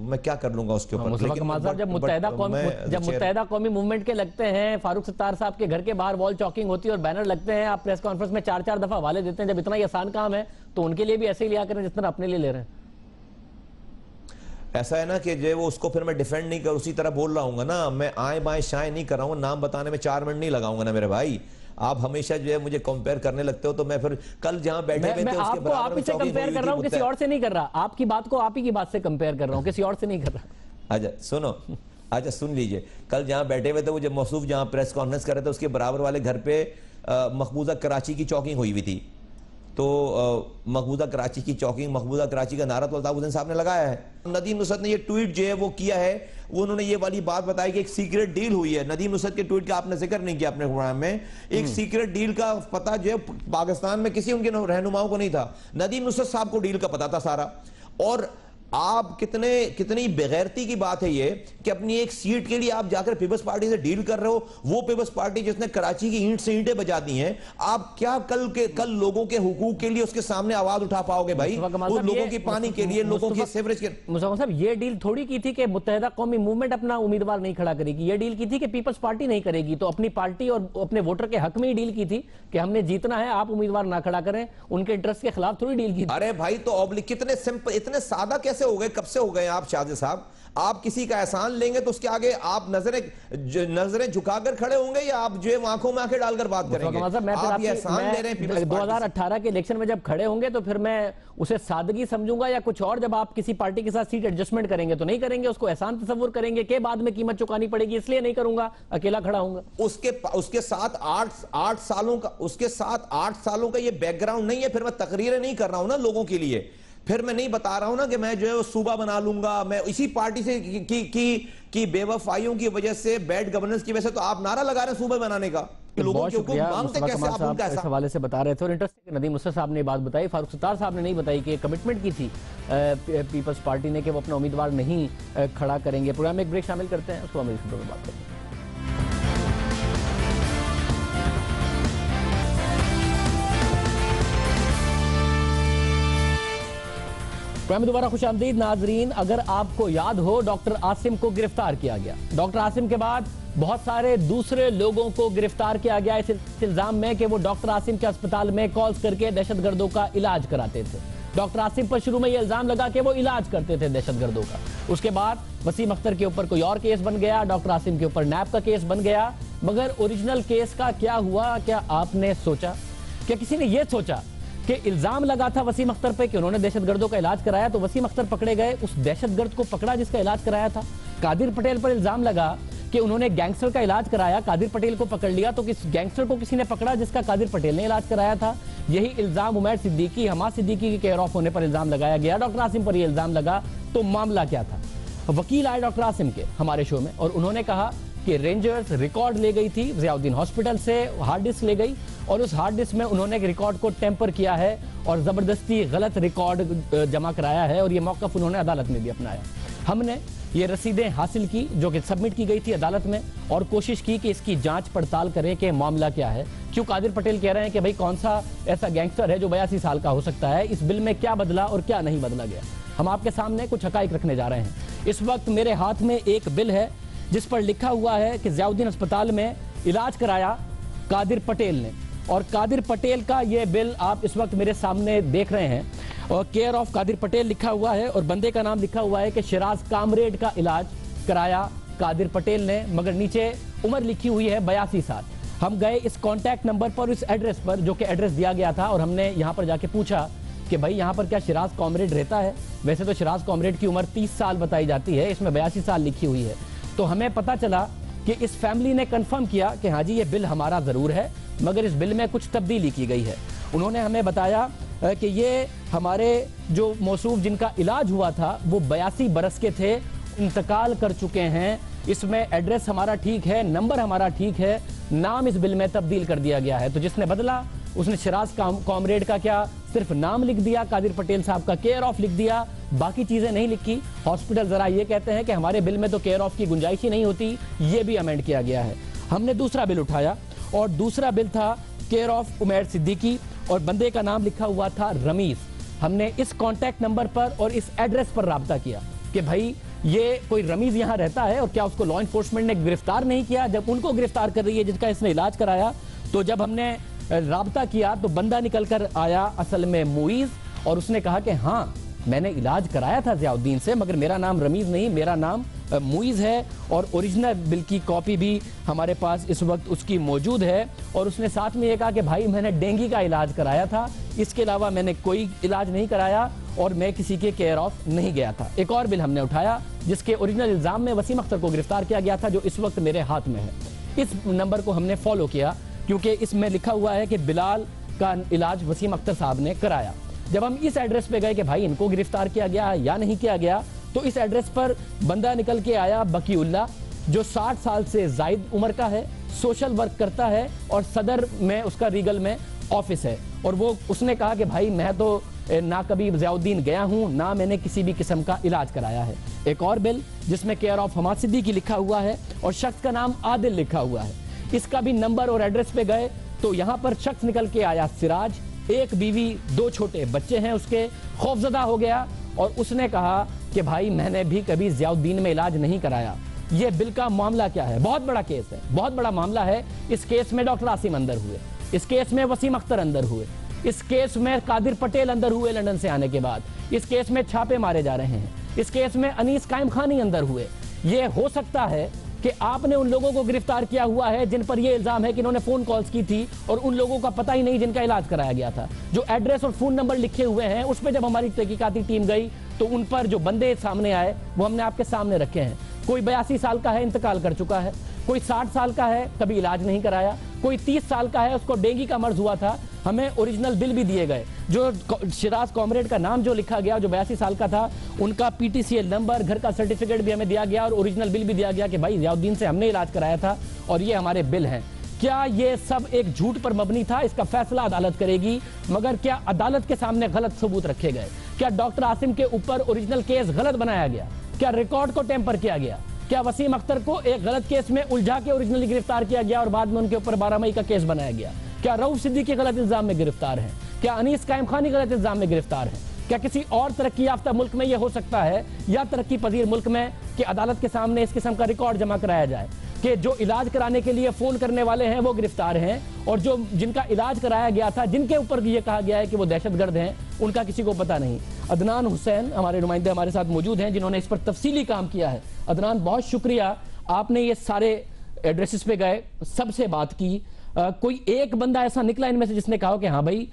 मैं क्या कर लूंगा उसके ऊपर। जब मुत्तहिदा कौमी मूवमेंट के लगते हैं, फारूक सत्तार साहब के घर के बाहर वॉल चॉकिंग होती है और बैनर लगते हैं, आप प्रेस कॉन्फ्रेंस में 4-4 दफा हवाले देते हैं। जब इतना ही आसान काम है तो उनके लिए भी ऐसे ही लिया करें जिस तरह अपने लिए ले रहे हैं। ऐसा है ना कि जो वो उसको फिर मैं डिफेंड नहीं कर, उसी तरह बोल रहा हूँ ना, मैं आए बाएं शाएं नहीं कर रहा हूँ। नाम बताने में 4 मिनट नहीं लगाऊंगा ना मेरे भाई। आप हमेशा जो है मुझे कंपेयर करने लगते हो, तो मैं फिर कल जहां बैठे हुए थे उसके बराबर आप ही से कंपेयर कर रहा हूं, किसी और से नहीं कर रहा। आपकी बात को आप ही की बात से कंपेयर कर रहा हूं, किसी और से नहीं कर रहा। अच्छा सुनो, अच्छा सुन लीजिए, कल जहां बैठे हुए थे वो जब मौसूफ जहां प्रेस कॉन्फ्रेंस कर रहे थे, उसके बराबर वाले घर पे मकबूजा कराची की चौकिंग हुई हुई थी। तो मकबूजा कराची की चौकिंग, मकबूजा कराची का नारा तो अल्ताफ हुसैन साहब ने लगाया है। नदीम नुसरत ने ये ट्वीट जो है वो किया है वो उन्होंने ये वाली बात बताई कि एक सीक्रेट डील हुई है। नदीम नुसरत के ट्वीट का आपने जिक्र नहीं किया अपने प्रोग्राम में। एक सीक्रेट डील का पता जो है पाकिस्तान में किसी उनके रहनुमाओं को नहीं था, नदीम नुसरत साहब को डील का पता था सारा। और आप कितनी बेगैरती की बात है ये कि अपनी एक सीट के लिए आप जाकर पीपल्स पार्टी से डील कर रहे हो। वो पीपल्स पार्टी जिसने कराची की ईंट से ईंटें बजा दी हैं, आप क्या कल लोगों के हुकूक के लिए उसके सामने आवाज उठा पाओगे भाई? वो लोगों की पानी के लिए, लोगों के सीवरेज के। मुस्तफा साहब, ये डील थोड़ी की थी कि मुत्तहिदा कौमी मूवमेंट अपना उम्मीदवार नहीं खड़ा करेगी। ये डील की थी कि पीपल्स पार्टी नहीं करेगी, तो अपनी पार्टी और अपने वोटर के हक में ही डील की थी कि हमने जीतना है, आप उम्मीदवार ना खड़ा करें। उनके इंटरेस्ट के खिलाफ थोड़ी डील की थी। अरे भाई, तो कितने सिंपल, इतने सादा कैसे हो गए? कब से हो गए आप शाहज़ साहब? आप किसी का एहसान लेंगे तो उसके आगे आप नजरें झुकाकर खड़े होंगे या आप जो है आंखों में आंखें डालकर बात करेंगे? आप ये एहसान ले रहे हैं 2018 के इलेक्शन में जब खड़े होंगे तो फिर मैं उसे सादगी समझूंगा या कुछ और? जब आप किसी पार्टी के साथ सीट एडजस्टमेंट करेंगे तो नहीं करेंगे, उसको एहसान तस्वुर करेंगे कि बाद में कीमत चुकानी पड़ेगी, इसलिए नहीं करूंगा, अकेला खड़ा हूंगा। उसके साथ 8 सालों का ये बैकग्राउंड नहीं है। फिर मैं तकरीरें नहीं कर रहा हूं ना लोगों के लिए, फिर मैं नहीं बता रहा हूं ना कि मैं जो है वो सूबा बना लूंगा। मैं इसी पार्टी से की बेवफाइयों की वजह से, बैड गवर्नेंस की वजह से तो आप नारा लगा रहे हैं सूबा बनाने का। लोगों के हुकूक मांगते कैसे आप उनका इस हवाले से बता रहे थे। और इंटरेस्टिंग, नदीम नुसरत साहब ने बात बताई, फारूक सत्तार साहब ने नहीं बताई कि कमिटमेंट की थी पीपल्स पार्टी ने कि वो अपना उम्मीदवार नहीं खड़ा करेंगे। प्रोग्राम में एक ब्रेक शामिल करते हैं, उसको हम इस खबरों में बात करते हैं। दोबारा खुशामदीद नाजरीन। अगर आपको याद हो, डॉक्टर आसिम को गिरफ्तार किया गया। डॉक्टर आसिम के बाद बहुत सारे दूसरे लोगों को गिरफ्तार किया गया इस इल्जाम में कि वो डॉक्टर आसिम के अस्पताल में कॉल्स करके दहशतगर्दों का इलाज कराते थे। डॉक्टर आसिम पर शुरू में यह इल्जाम लगा कि वो इलाज करते थे दहशतगर्दों का। उसके बाद वसीम अख्तर के ऊपर कोई और केस बन गया, डॉक्टर आसिम के ऊपर नैब का केस बन गया। मगर ओरिजिनल केस का क्या हुआ? क्या आपने सोचा? क्या किसी ने यह सोचा कि इल्जाम लगा था वसीम अख्तर पे कि उन्होंने दहशतगर्दों का इलाज कराया, तो वसीम अख्तर पकड़े गए, उस दहशतगर्द को पकड़ा जिसका इलाज कराया था। कादिर पटेल पर इल्जाम लगा कि उन्होंने गैंगस्टर का इलाज कराया, कादिर पटेल को पकड़ लिया, तो किस गैंगस्टर को किसी ने पकड़ा जिसका कादिर पटेल ने इलाज कराया था। यही इल्जाम उमैर सिद्दीकी, हमाद सिद्दीकी के केयर ऑफ होने पर इल्जाम लगाया गया। डॉक्टर आसिम पर यह इल्जाम लगा, तो मामला क्या था? वकील आए डॉक्टर आसिम के हमारे शो में और उन्होंने कहा कि रेंजर्स रिकॉर्ड ले गई थी ज़ियाउद्दीन हॉस्पिटल से, हार्ड डिस्क ले गई और उस हार्ड डिस्क में उन्होंने रिकॉर्ड को टेम्पर किया है और ज़बरदस्ती गलत रिकॉर्ड जमा कराया है और ये मौक़िफ़ उन्होंने अदालत में भी अपनाया। हमने ये रसीदें हासिल की जो कि सबमिट की गई थी अदालत में और कोशिश की कि इसकी जांच पड़ताल करें कि मामला क्या है। क्यों कादिर पटेल कह रहे हैं कि भाई कौन सा ऐसा गैंगस्टर है जो 82 साल का हो सकता है? इस बिल में क्या बदला और क्या नहीं बदला गया? हम आपके सामने कुछ हकाइक रखने जा रहे हैं। इस वक्त मेरे हाथ में एक बिल है जिस पर लिखा हुआ है कि ज़ियाउद्दीन अस्पताल में इलाज कराया कादिर पटेल ने, और कादिर पटेल का ये बिल आप इस वक्त मेरे सामने देख रहे हैं और केयर ऑफ कादिर पटेल लिखा हुआ है और बंदे का नाम लिखा हुआ है कि शिराज कामरेड का इलाज कराया कादिर पटेल ने, मगर नीचे उम्र लिखी हुई है 82 साल। हम गए इस कॉन्टैक्ट नंबर पर, इस एड्रेस पर जो कि एड्रेस दिया गया था, और हमने यहाँ पर जाके पूछा कि भाई यहाँ पर क्या शिराज कामरेड रहता है? वैसे तो शिराज कामरेड की उम्र 30 साल बताई जाती है, इसमें 82 साल लिखी हुई है। तो हमें पता चला कि इस फैमिली ने कंफर्म किया कि हाँ जी ये बिल हमारा ज़रूर है, मगर इस बिल में कुछ तब्दीली की गई है। उन्होंने हमें बताया कि ये हमारे जो मौसूफ जिनका इलाज हुआ था वो 82 बरस के थे, इंतकाल कर चुके हैं। इसमें एड्रेस हमारा ठीक है, नंबर हमारा ठीक है, नाम इस बिल में तब्दील कर दिया गया है। तो जिसने बदला उसने शिराज कामरेड का क्या सिर्फ नाम लिख दिया, कादिर पटेल साहब का केयर ऑफ लिख दिया, बाकी चीजें नहीं लिखी। हॉस्पिटल जरा ये कहते हैं कि हमारे बिल में तो केयर ऑफ की गुंजाइश ही नहीं होती, ये भी अमेंड किया गया है। हमने दूसरा बिल उठाया और दूसरा बिल था केयर ऑफ उमैर सिद्दीकी और बंदे का नाम लिखा हुआ था रमीज। हमने इस कॉन्टैक्ट नंबर पर और इस एड्रेस पर राब्ता किया कि भाई ये कोई रमीज यहाँ रहता है और क्या उसको लॉ इन्फोर्समेंट ने गिरफ्तार नहीं किया जब उनको गिरफ्तार कर रही है जिसका इसने इलाज कराया। तो जब हमने राब्ता किया तो बंदा निकल कर आया असल में मुईज, और उसने कहा कि हाँ मैंने इलाज कराया था ज़ियाउद्दीन से, मगर मेरा नाम रमीज नहीं, मेरा नाम मुईज है। और ओरिजिनल बिल की कॉपी भी हमारे पास इस वक्त उसकी मौजूद है। और उसने साथ में ये कहा कि भाई मैंने डेंगू का इलाज कराया था, इसके अलावा मैंने कोई इलाज नहीं कराया और मैं किसी के केयर ऑफ नहीं गया था। एक और बिल हमने उठाया जिसके ओरिजिनल इल्ज़ाम में वसीम अख्तर को गिरफ्तार किया गया था, जो इस वक्त मेरे हाथ में है। इस नंबर को हमने फॉलो किया क्योंकि इसमें लिखा हुआ है कि बिलाल का इलाज वसीम अख्तर साहब ने कराया। जब हम इस एड्रेस पे गए कि भाई इनको गिरफ्तार किया गया या नहीं किया गया, तो इस एड्रेस पर बंदा निकल के आया बकीउल्ला, जो 60 साल से जायद उम्र का है, सोशल वर्क करता है और सदर में उसका रीगल में ऑफिस है। और वो उसने कहा कि भाई मैं तो ना कभी ज़ियाउद्दीन गया हूं, ना मैंने किसी भी किस्म का इलाज कराया है। एक और बिल जिसमें केयर ऑफ हमाद सिद्दीकी लिखा हुआ है और शख्स का नाम आदिल लिखा हुआ है, इसका भी नंबर और एड्रेस पे गए तो यहाँ पर शख्स निकल के आया सिराज, एक बीवी 2 छोटे बच्चे हैं उसके, खौफजदा हो गया और उसने कहा कि भाई मैंने भी कभी ज़ियाउद्दीन में इलाज नहीं कराया। ये बिल का मामला क्या है? बहुत बड़ा केस है, बहुत बड़ा मामला है। इस केस में डॉक्टर आसिम अंदर हुए, इस केस में वसीम अख्तर अंदर हुए, इस केस में कादिर पटेल अंदर हुए लंदन से आने के बाद, इस केस में छापे मारे जा रहे हैं, इस केस में अनीस कायम खानी अंदर हुए। ये हो सकता है कि आपने उन लोगों को गिरफ्तार किया हुआ है जिन पर यह इल्जाम है कि इन्होंने फोन कॉल्स की थी और उन लोगों का पता ही नहीं जिनका इलाज कराया गया था। जो एड्रेस और फोन नंबर लिखे हुए हैं उस पर जब हमारी तहकीकाती टीम गई तो उन पर जो बंदे सामने आए वो हमने आपके सामने रखे हैं। कोई 82 साल का है, इंतकाल कर चुका है, कोई 60 साल का है, कभी इलाज नहीं कराया, कोई 30 साल का है, उसको डेंगू का मर्ज हुआ था, हमें ओरिजिनल बिल भी दिए गए। जो शिराज कॉमरेड का नाम जो लिखा गया, जो 82 साल का था, उनका पीटीसीएल नंबर, घर का सर्टिफिकेट भी हमें दिया गया और ओरिजिनल बिल भी दिया गया कि भाई ज़ियाउद्दीन से हमने इलाज कराया था और ये हमारे बिल हैं। क्या ये सब एक झूठ पर मबनी था? इसका फैसला अदालत करेगी। मगर क्या अदालत के सामने गलत सबूत रखे गए? क्या डॉक्टर आसिम के ऊपर ओरिजिनल केस गलत बनाया गया? क्या रिकॉर्ड को टेम्पर किया गया? क्या वसीम अख्तर को एक गलत केस में उलझा के ओरिजिनली गिरफ्तार किया गया और बाद में उनके ऊपर 12 मई का केस बनाया गया? क्या रऊफ सिद्दीकी गलत इल्जाम में गिरफ्तार है? क्या अनीस कायम खानी गलत इल्जाम में गिरफ्तार है? क्या किसी और तरक्की याफ्ता मुल्क में यह हो सकता है या तरक्की पजीर मुल्क में कि अदालत के सामने इस किस्म का रिकॉर्ड जमा कराया जाए कि जो इलाज कराने के लिए फोन करने वाले हैं वो गिरफ्तार हैं और जो जिनका इलाज कराया गया था, जिनके ऊपर ये कहा गया है कि वो दहशतगर्द हैं, उनका किसी को पता नहीं। अदनान हुसैन हमारे नुमाइंदे हमारे साथ मौजूद हैं जिन्होंने इस पर तफसीली काम किया है। अदनान, बहुत शुक्रिया, आपने ये सारे एड्रेसेस पे गए, सबसे बात की। कोई एक बंदा ऐसा निकला इनमें से जिसने कहा कि हाँ भाई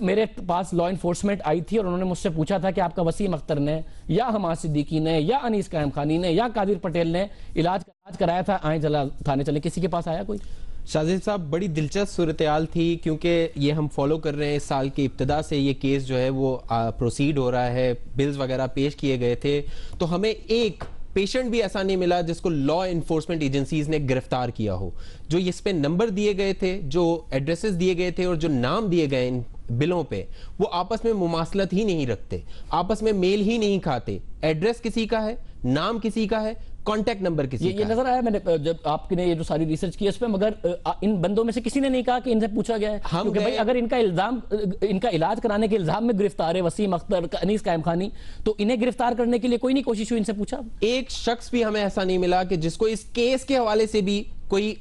मेरे पास लॉ इन्फोर्समेंट आई थी और उन्होंने मुझसे पूछा था कि आपका वसीम अख्तर ने या हमाद सिद्दीकी ने या अनीस कायम खानी ने या कादिर पटेल ने इलाज कराया था, आए चला थाने चले, किसी के पास आया कोई? शाजिद साहब, बड़ी दिलचस्प सूरत-ए-हाल थी क्योंकि ये हम फॉलो कर रहे हैं इस साल की इब्तिदा से ये केस जो है वो प्रोसीड हो रहा है, बिल्स वगैरह पेश किए गए थे, तो हमें एक पेशेंट भी ऐसा नहीं मिला जिसको लॉ इन्फोर्समेंट एजेंसीज ने गिरफ्तार किया हो। जो इस पे नंबर दिए गए थे, जो एड्रेसेस दिए गए थे और जो नाम दिए गए इन बिलों पे, वो आपस में मुमासलत ही नहीं रखते, आपस में मेल ही नहीं खाते। एड्रेस किसी का है, नाम किसी का है, कांटेक्ट नंबर किसी का। ये नजर आया मैंने जब आपने ये जो सारी रिसर्च की इस पे, मगर इन बंदों में से किसी ने नहीं कहा कि इनसे पूछा गया है क्योंकि भाई अगर इनका इलाज कराने के इल्जाम में गिरफ्तार है वसीम अख्तर, अनीस कायम खानी, तो इन्हें गिरफ्तार करने के लिए कोई नहीं कोशिश हुई, इनसे पूछा? एक शख्स भी हमें ऐसा नहीं मिला कि जिसको इस केस के हवाले से भी कोई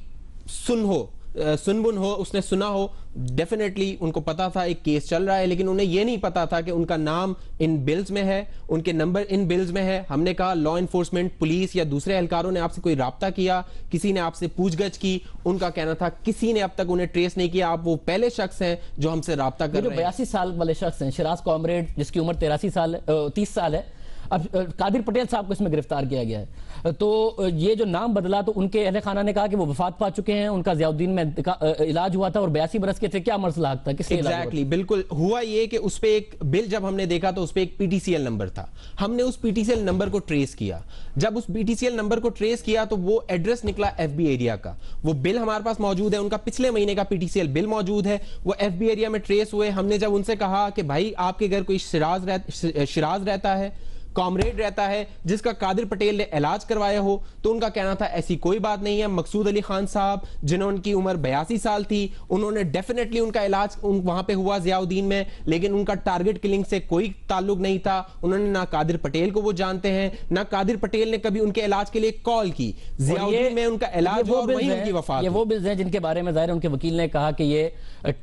सुनबुन हो, उसने सुना हो। डेफिनेटली उनको पता था एक केस चल रहा है, लेकिन उन्हें यह नहीं पता था कि उनका नाम इन बिल्स में है, उनके नंबर इन बिल्स में है। हमने कहा लॉ इन्फोर्समेंट, पुलिस या दूसरे एहलकारों ने आपसे कोई राब्ता किया, किसी ने आपसे पूछगछ की? उनका कहना था किसी ने अब तक उन्हें ट्रेस नहीं किया, आप वो पहले शख्स हैं जो हमसे राब्ता कर रहे हैं। 82 साल वाले शख्स हैं शिराज कॉमरेड, जिसकी उम्र 30 साल है। अब कादिर पटेल साहब को इसमें गिरफ्तार किया गया है, तो ये जो नाम बदला, तो उनके अहले खाना ने कहा कि वो वफात पा चुके हैं, उनका ज़ियाउद्दीन में इलाज हुआ था और 82 बरस के थे। क्या मसला था? एग्जैक्टली, बिल्कुल हुआ ये कि उस पे एक बिल जब हमने देखा तो उस पे एक पीटीसीएल नंबर था, हमने उस पीटीसीएल नंबर को ट्रेस किया। जब उस पीटीसीएल नंबर को ट्रेस किया तो वो एड्रेस निकला एफबी एरिया का। वो बिल हमारे पास मौजूद है, उनका पिछले महीने का पीटीसीएल बिल मौजूद है, वो एफबी एरिया में ट्रेस हुए। हमने जब उनसे कहा कि भाई आपके घर कोई शिराज रहता है, कॉमरेड रहता है जिसका कादिर पटेल ने इलाज करवाया हो, तो उनका कहना था ऐसी कोई बात नहीं है। मकसूद अली खान साहब जिन्होंने उम्र 82 साल थी, उन्होंने डेफिनेटली उनका इलाज वहां पे हुआ ज़ियाउद्दीन में, लेकिन उनका टारगेट किलिंग से कोई ताल्लुक नहीं था। उन्होंने ना कादिर पटेल को वो जानते हैं, ना कादिर पटेल ने कभी उनके इलाज के लिए कॉल की। ज़ियाउद्दीन में उनका इलाज हुआ और वहीं उनकी वफात। ये वो बिल्स हैं जिनके बारे में जाहिर उनके वकील ने कहा कि ये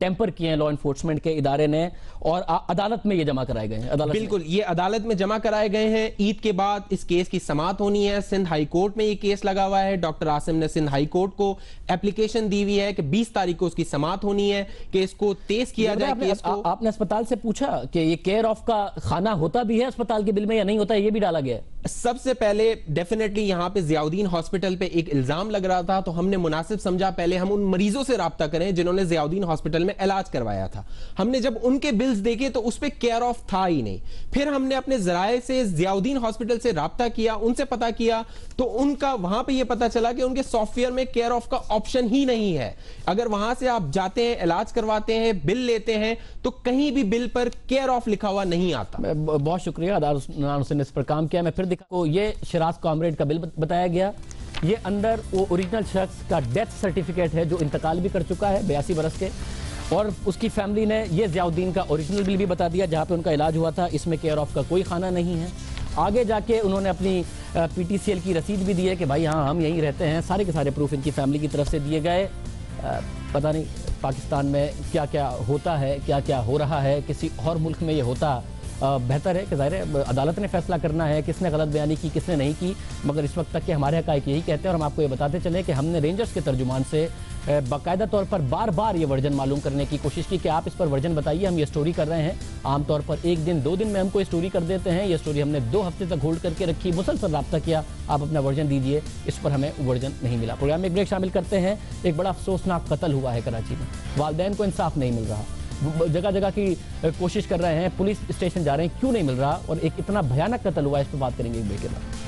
टेम्पर किए हैं लॉ इन्फोर्समेंट के इदारे ने और अदालत में ये जमा कराए गए हैं। बिल्कुल, ये अदालत में जमा कराए गए हैं। ईद के बाद इस केस की समाअत होनी है। सिंध हाई कोर्ट में ये केस लगा हुआ है। डॉक्टर आसिम ने सिंध हाई कोर्ट को एप्लीकेशन दी हुई है कि 20 तारीख को उसकी समाअत होनी है, कि इसको तेज किया जाए केस को। आपने अस्पताल से पूछा कि ये केयर ऑफ का खाना होता भी है अस्पताल के बिल में या नहीं होता है? ये भी डाला गया है? सबसे पहले डेफिनेटली यहां पे जियाउद्दीन हॉस्पिटल पे एक इल्जाम लग रहा था, तो हमने मुनासिब समझा पहले हम उन मरीजों से राब्ता करें जिन्होंने जियाउद्दीन हॉस्पिटल में इलाज करवाया था। हमने जब उनके बिल्स देखे तो उस पे केयर ऑफ था ही नहीं। फिर हमने अपने जराए से जियाउद्दीन हॉस्पिटल से राब्ता किया, उनसे पता किया, तो उनका वहां पे ये पता चला कि उनके सॉफ्टवेयर में केयर ऑफ का ऑप्शन ही नहीं है। अगर वहां से आप जाते हैं, इलाज करवाते हैं, बिल लेते हैं, तो कहीं भी बिल पर केयर ऑफ लिखा हुआ नहीं आता। बहुत शुक्रिया अदालत ने इस पर काम किया। मैं फिर को ये शिराज कॉमरेड का बिल बताया गया। ये अंदर वो ओरिजिनल शख्स का डेथ सर्टिफिकेट है जो इंतकाल भी कर चुका है 82 बरस के, और उसकी फैमिली ने ये जियाउद्दीन का ओरिजिनल बिल भी बता दिया जहां पे उनका इलाज हुआ था। इसमें केयर ऑफ का कोई खाना नहीं है। आगे जाके उन्होंने अपनी पीटीसीएल की रसीद भी दी है कि भाई हाँ हम यहीं रहते हैं। सारे के सारे प्रूफ इनकी फैमिली की तरफ से दिए गए। पता नहीं पाकिस्तान में क्या क्या होता है, क्या क्या हो रहा है, किसी और मुल्क में ये होता बेहतर है कि ज़ाहिर है अदालत ने फैसला करना है किसने गलत बयानी की किसने नहीं की। मगर इस वक्त तक के हमारे हक़ाइक़ यही कहते हैं, और हम आपको ये बताते चले कि हमने रेंजर्स के तर्जुमान से बाकायदा तौर पर बार बार ये वर्जन मालूम करने की कोशिश की कि आप इस पर वर्जन बताइए, हम ये स्टोरी कर रहे हैं। आमतौर पर 1 दिन 2 दिन में हमको स्टोरी कर देते हैं। ये स्टोरी हमने 2 हफ्ते तक होल्ड करके रखी, मुसलसल रब्ता किया, आप अपना वर्जन दीजिए। इस पर हमें वर्जन नहीं मिला। प्रोग्राम में एक ब्रेक शामिल करते हैं। एक बड़ा अफसोसनाक कत्ल हुआ है कराची में, वालिदैन को इंसाफ नहीं मिल रहा, जगह जगह की कोशिश कर रहे हैं, पुलिस स्टेशन जा रहे हैं, क्यों नहीं मिल रहा, और एक इतना भयानक कत्ल हुआ है, इस पर बात करेंगे एक ब्रेक के बाद।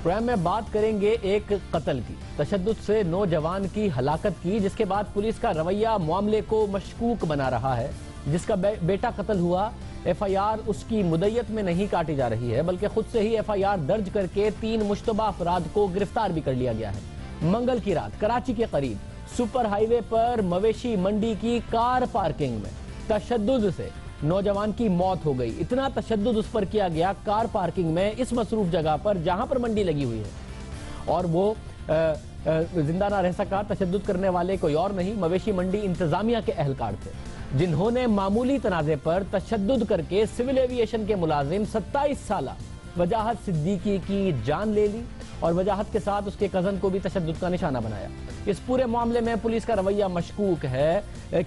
प्रोग्राम में बात करेंगे एक कत्ल की, तशद्दुद से नौजवान की हलाकत की, जिसके बाद पुलिस का रवैया मामले को मशकूक बना रहा है। जिसका बेटा कत्ल हुआ, एफआईआर उसकी मुद्दत में नहीं काटी जा रही है, बल्कि खुद से ही एफआईआर दर्ज करके 3 मुश्तबा अफराद को गिरफ्तार भी कर लिया गया है। मंगल की रात कराची के करीब सुपर हाईवे पर मवेशी मंडी की कार पार्किंग में तशद्दुद से नौजवान की मौत हो गई। इतना तशद्दुद उस पर किया गया कार पार्किंग में, इस मसरूफ जगह पर जहां पर मंडी लगी हुई है, और वो जिंदा ना रह सका। तशद्दुद करने वाले कोई और नहीं, मवेशी मंडी इंतजामिया के अहलकार थे, जिन्होंने मामूली तनाज़े पर तशद्दुद करके सिविल एविएशन के मुलाजिम 27 साला वजाहत सिद्दीकी की जान ले ली, और वजाहत के साथ उसके कज़न को भी तशद्दुद का निशाना बनाया। इस पूरे मामले में पुलिस का रवैया मशकूक है,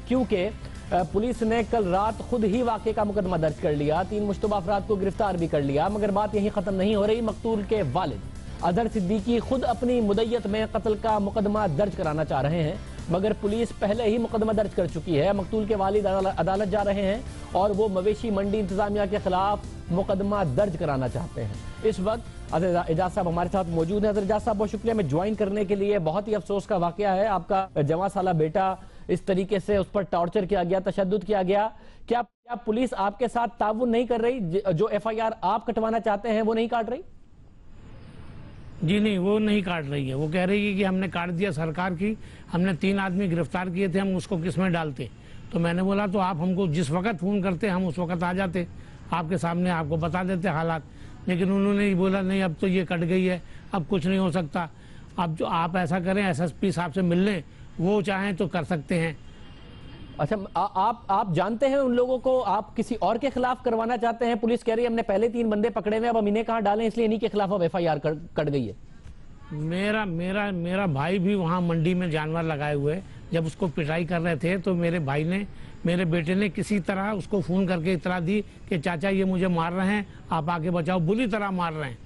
क्योंकि पुलिस ने कल रात खुद ही वाक़े का मुकदमा दर्ज कर लिया, 3 मुश्तबा अफराद को गिरफ्तार भी कर लिया। मगर बात यहीं ख़त्म नहीं हो रही। मकतूल के वालिद अजहर सिद्दीकी खुद अपनी मुद्दत में कत्ल का मुकदमा दर्ज कराना चाह रहे हैं, मगर पुलिस पहले ही मुकदमा दर्ज कर चुकी है। मकतूल के वालिद अदालत जा रहे हैं और वो मवेशी मंडी इंतजामिया के खिलाफ मुकदमा दर्ज कराना चाहते हैं। इस वक्त एजाज साहब हमारे साथ मौजूद हैं। एजाज साहब बहुत शुक्रिया में ज्वाइन करने के लिए। बहुत ही अफसोस का वाकया है, आपका जवां साला बेटा इस तरीके से उस पर टॉर्चर किया गया, तशद्दुद किया गया। क्या पुलिस आपके साथ ताउन नहीं कर रही? जो एफआईआर आप कटवाना चाहते हैं वो नहीं काट रही? जी नहीं, वो नहीं काट रही है। वो कह रही है कि हमने काट दिया सरकार की, हमने 3 आदमी गिरफ्तार किए थे, हम उसको किस में डालते। तो मैंने बोला तो आप हमको जिस वक्त फ़ोन करते हम उस वक्त आ जाते, आपके सामने आपको बता देते हालात। लेकिन उन्होंने बोला नहीं, अब तो ये कट गई है, अब कुछ नहीं हो सकता। अब जो आप ऐसा करें, एसएसपी साहब से मिल लें, वो चाहें तो कर सकते हैं। अच्छा, आप जानते हैं उन लोगों को, आप किसी और के खिलाफ करवाना चाहते हैं? पुलिस कह रही है हमने पहले 3 बंदे पकड़े हुए, अब हम इन्हें कहाँ डालें, इसलिए इन्हीं के खिलाफ अब एफआईआर कट गई है। मेरा भाई भी वहाँ मंडी में जानवर लगाए हुए, जब उसको पिटाई कर रहे थे तो मेरे भाई ने, मेरे बेटे ने किसी तरह उसको फ़ोन करके इतला दी कि चाचा ये मुझे मार रहे हैं, आप आके बचाओ, बुरी तरह मार रहे हैं,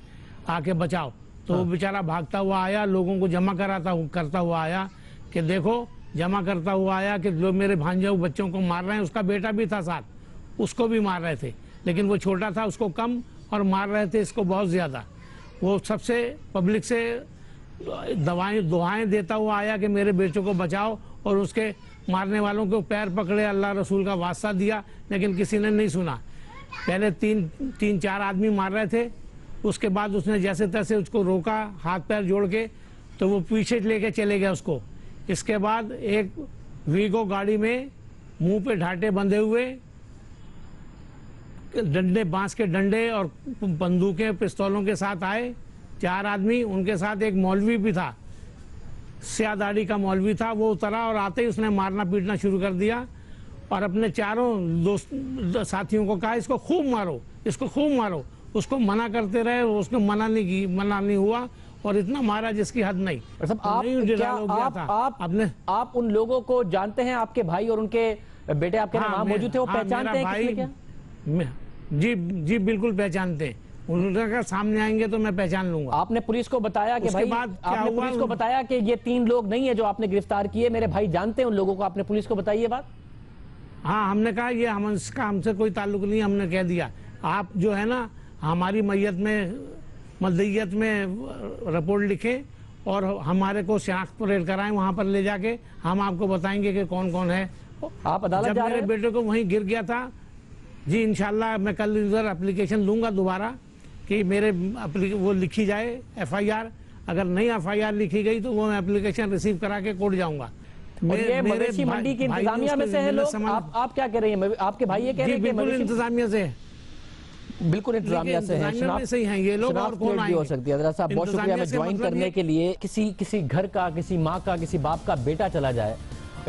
आके बचाओ। तो वो बेचारा भागता हुआ आया, लोगों को जमा करता हुआ आया कि देखो, जमा करता हुआ आया कि जो मेरे भांजे बच्चों को मार रहे हैं, उसका बेटा भी था साथ, उसको भी मार रहे थे, लेकिन वो छोटा था, उसको कम, और मार रहे थे इसको बहुत ज़्यादा। वो सबसे पब्लिक से दुआएं देता हुआ आया कि मेरे बेटों को बचाओ, और उसके मारने वालों को पैर पकड़े, अल्लाह रसूल का वास्ता दिया, लेकिन किसी ने नहीं सुना। पहले 3-4 आदमी मार रहे थे, उसके बाद उसने जैसे तैसे उसको रोका, हाथ पैर जोड़ के, तो वो पीछे लेके चले गए उसको। इसके बाद एक वीगो गाड़ी में मुंह पे ढाटे बंधे हुए, डंडे, बांस के डंडे और बंदूकें, पिस्तौलों के साथ आए 4 आदमी। उनके साथ एक मौलवी भी था, स्याह दाढ़ी का मौलवी था। वो उतरा और आते ही उसने मारना पीटना शुरू कर दिया, और अपने चारों दोस्त साथियों को कहा इसको खूब मारो, इसको खूब मारो। उसको मना करते रहे, उसको मना नहीं हुआ, और इतना मारा जिसकी हद नहीं। और सब आप नहीं क्या हो गया था। आप उन लोगों को जानते हैं? आपके भाई और उनके बेटे आपके वहां मौजूद थे, वो पहचानते हैं किसने क्या? जी जी बिल्कुल पहचानते हैं। उनका सामने आएंगे तो मैं पहचान लूंगा। आपने पुलिस को बताया कि भाई, आपने पुलिस को बताया कि ये 3 लोग नहीं है जो आपने गिरफ्तार किए, मेरे भाई जानते हैं उन लोगों को? आपने पुलिस को बताई ये बात? हाँ, हमने कहा ये हमसे कोई ताल्लुक नहीं, हमने कह दिया आप जो है ना हमारी मदइयत में रिपोर्ट लिखें और हमारे को शनाख्त परेड कराएं, वहां पर ले जाके हम आपको बताएंगे कि कौन कौन है। आप अदालत जा रहे हैं? मेरे बेटे को वहीं गिर गया था जी, इंशाल्लाह मैं कल इधर एप्लीकेशन दूंगा दोबारा कि मेरे वो लिखी जाए FIR। अगर नहीं FIR लिखी गई तो वो मैं एप्लीकेशन रिसीव करा के कोर्ट जाऊंगा। और ये मवेशी मंडी की इंतजामिया में से है लोग? आप क्या कह रहे हैं? आपके भाई ये कह रहे हैं कि बिल्कुल इंतजामिया से, बिल्कुल इंतजामिया से है। से ही हैं ये लोग, और कौन हो सकती है? साहब बहुत शुक्रिया हमें ज्वाइन करने के लिए। किसी घर का, किसी माँ का, किसी बाप का बेटा चला जाए,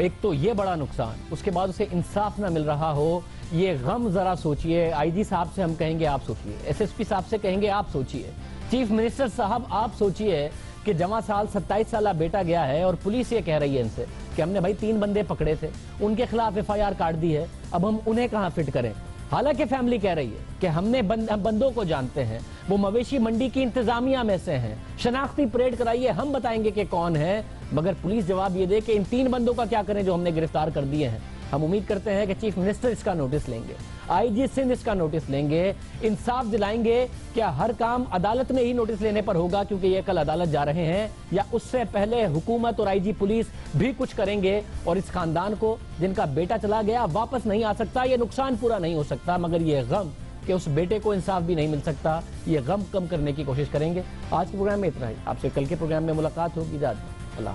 एक तो ये बड़ा नुकसान, उसके बाद उसे इंसाफ ना मिल रहा हो, ये गम जरा सोचिए। IG साहब से हम कहेंगे आप सोचिए, SSP साहब से कहेंगे आप सोचिए, चीफ मिनिस्टर साहब आप सोचिए कि जमा साल 27 साल बेटा गया है और पुलिस ये कह रही है इनसे कि हमने भाई 3 बंदे पकड़े थे, उनके खिलाफ FIR काट दी है, अब हम उन्हें कहां फिट करें? हालांकि फैमिली कह रही है कि हमने बंदों को जानते हैं, वो मवेशी मंडी की इंतजामिया में से हैं, शनाख्ती परेड कराइए, हम बताएंगे कि कौन है। मगर पुलिस जवाब ये दे कि इन 3 बंदों का क्या करें जो हमने गिरफ्तार कर दिए हैं। हम उम्मीद करते हैं कि चीफ मिनिस्टर इसका नोटिस लेंगे, IG सिंध इसका नोटिस लेंगे, इंसाफ दिलाएंगे। क्या हर काम अदालत में ही नोटिस लेने पर होगा क्योंकि ये कल अदालत जा रहे हैं, या उससे पहले हुकूमत और IG पुलिस भी कुछ करेंगे और इस खानदान को जिनका बेटा चला गया वापस नहीं आ सकता, ये नुकसान पूरा नहीं हो सकता, मगर ये गम कि उस बेटे को इंसाफ भी नहीं मिल सकता, ये गम कम करने की कोशिश करेंगे। आज के प्रोग्राम में इतना ही। आपसे कल के प्रोग्राम में मुलाकात होगी। इजाज़त, अल्लाह।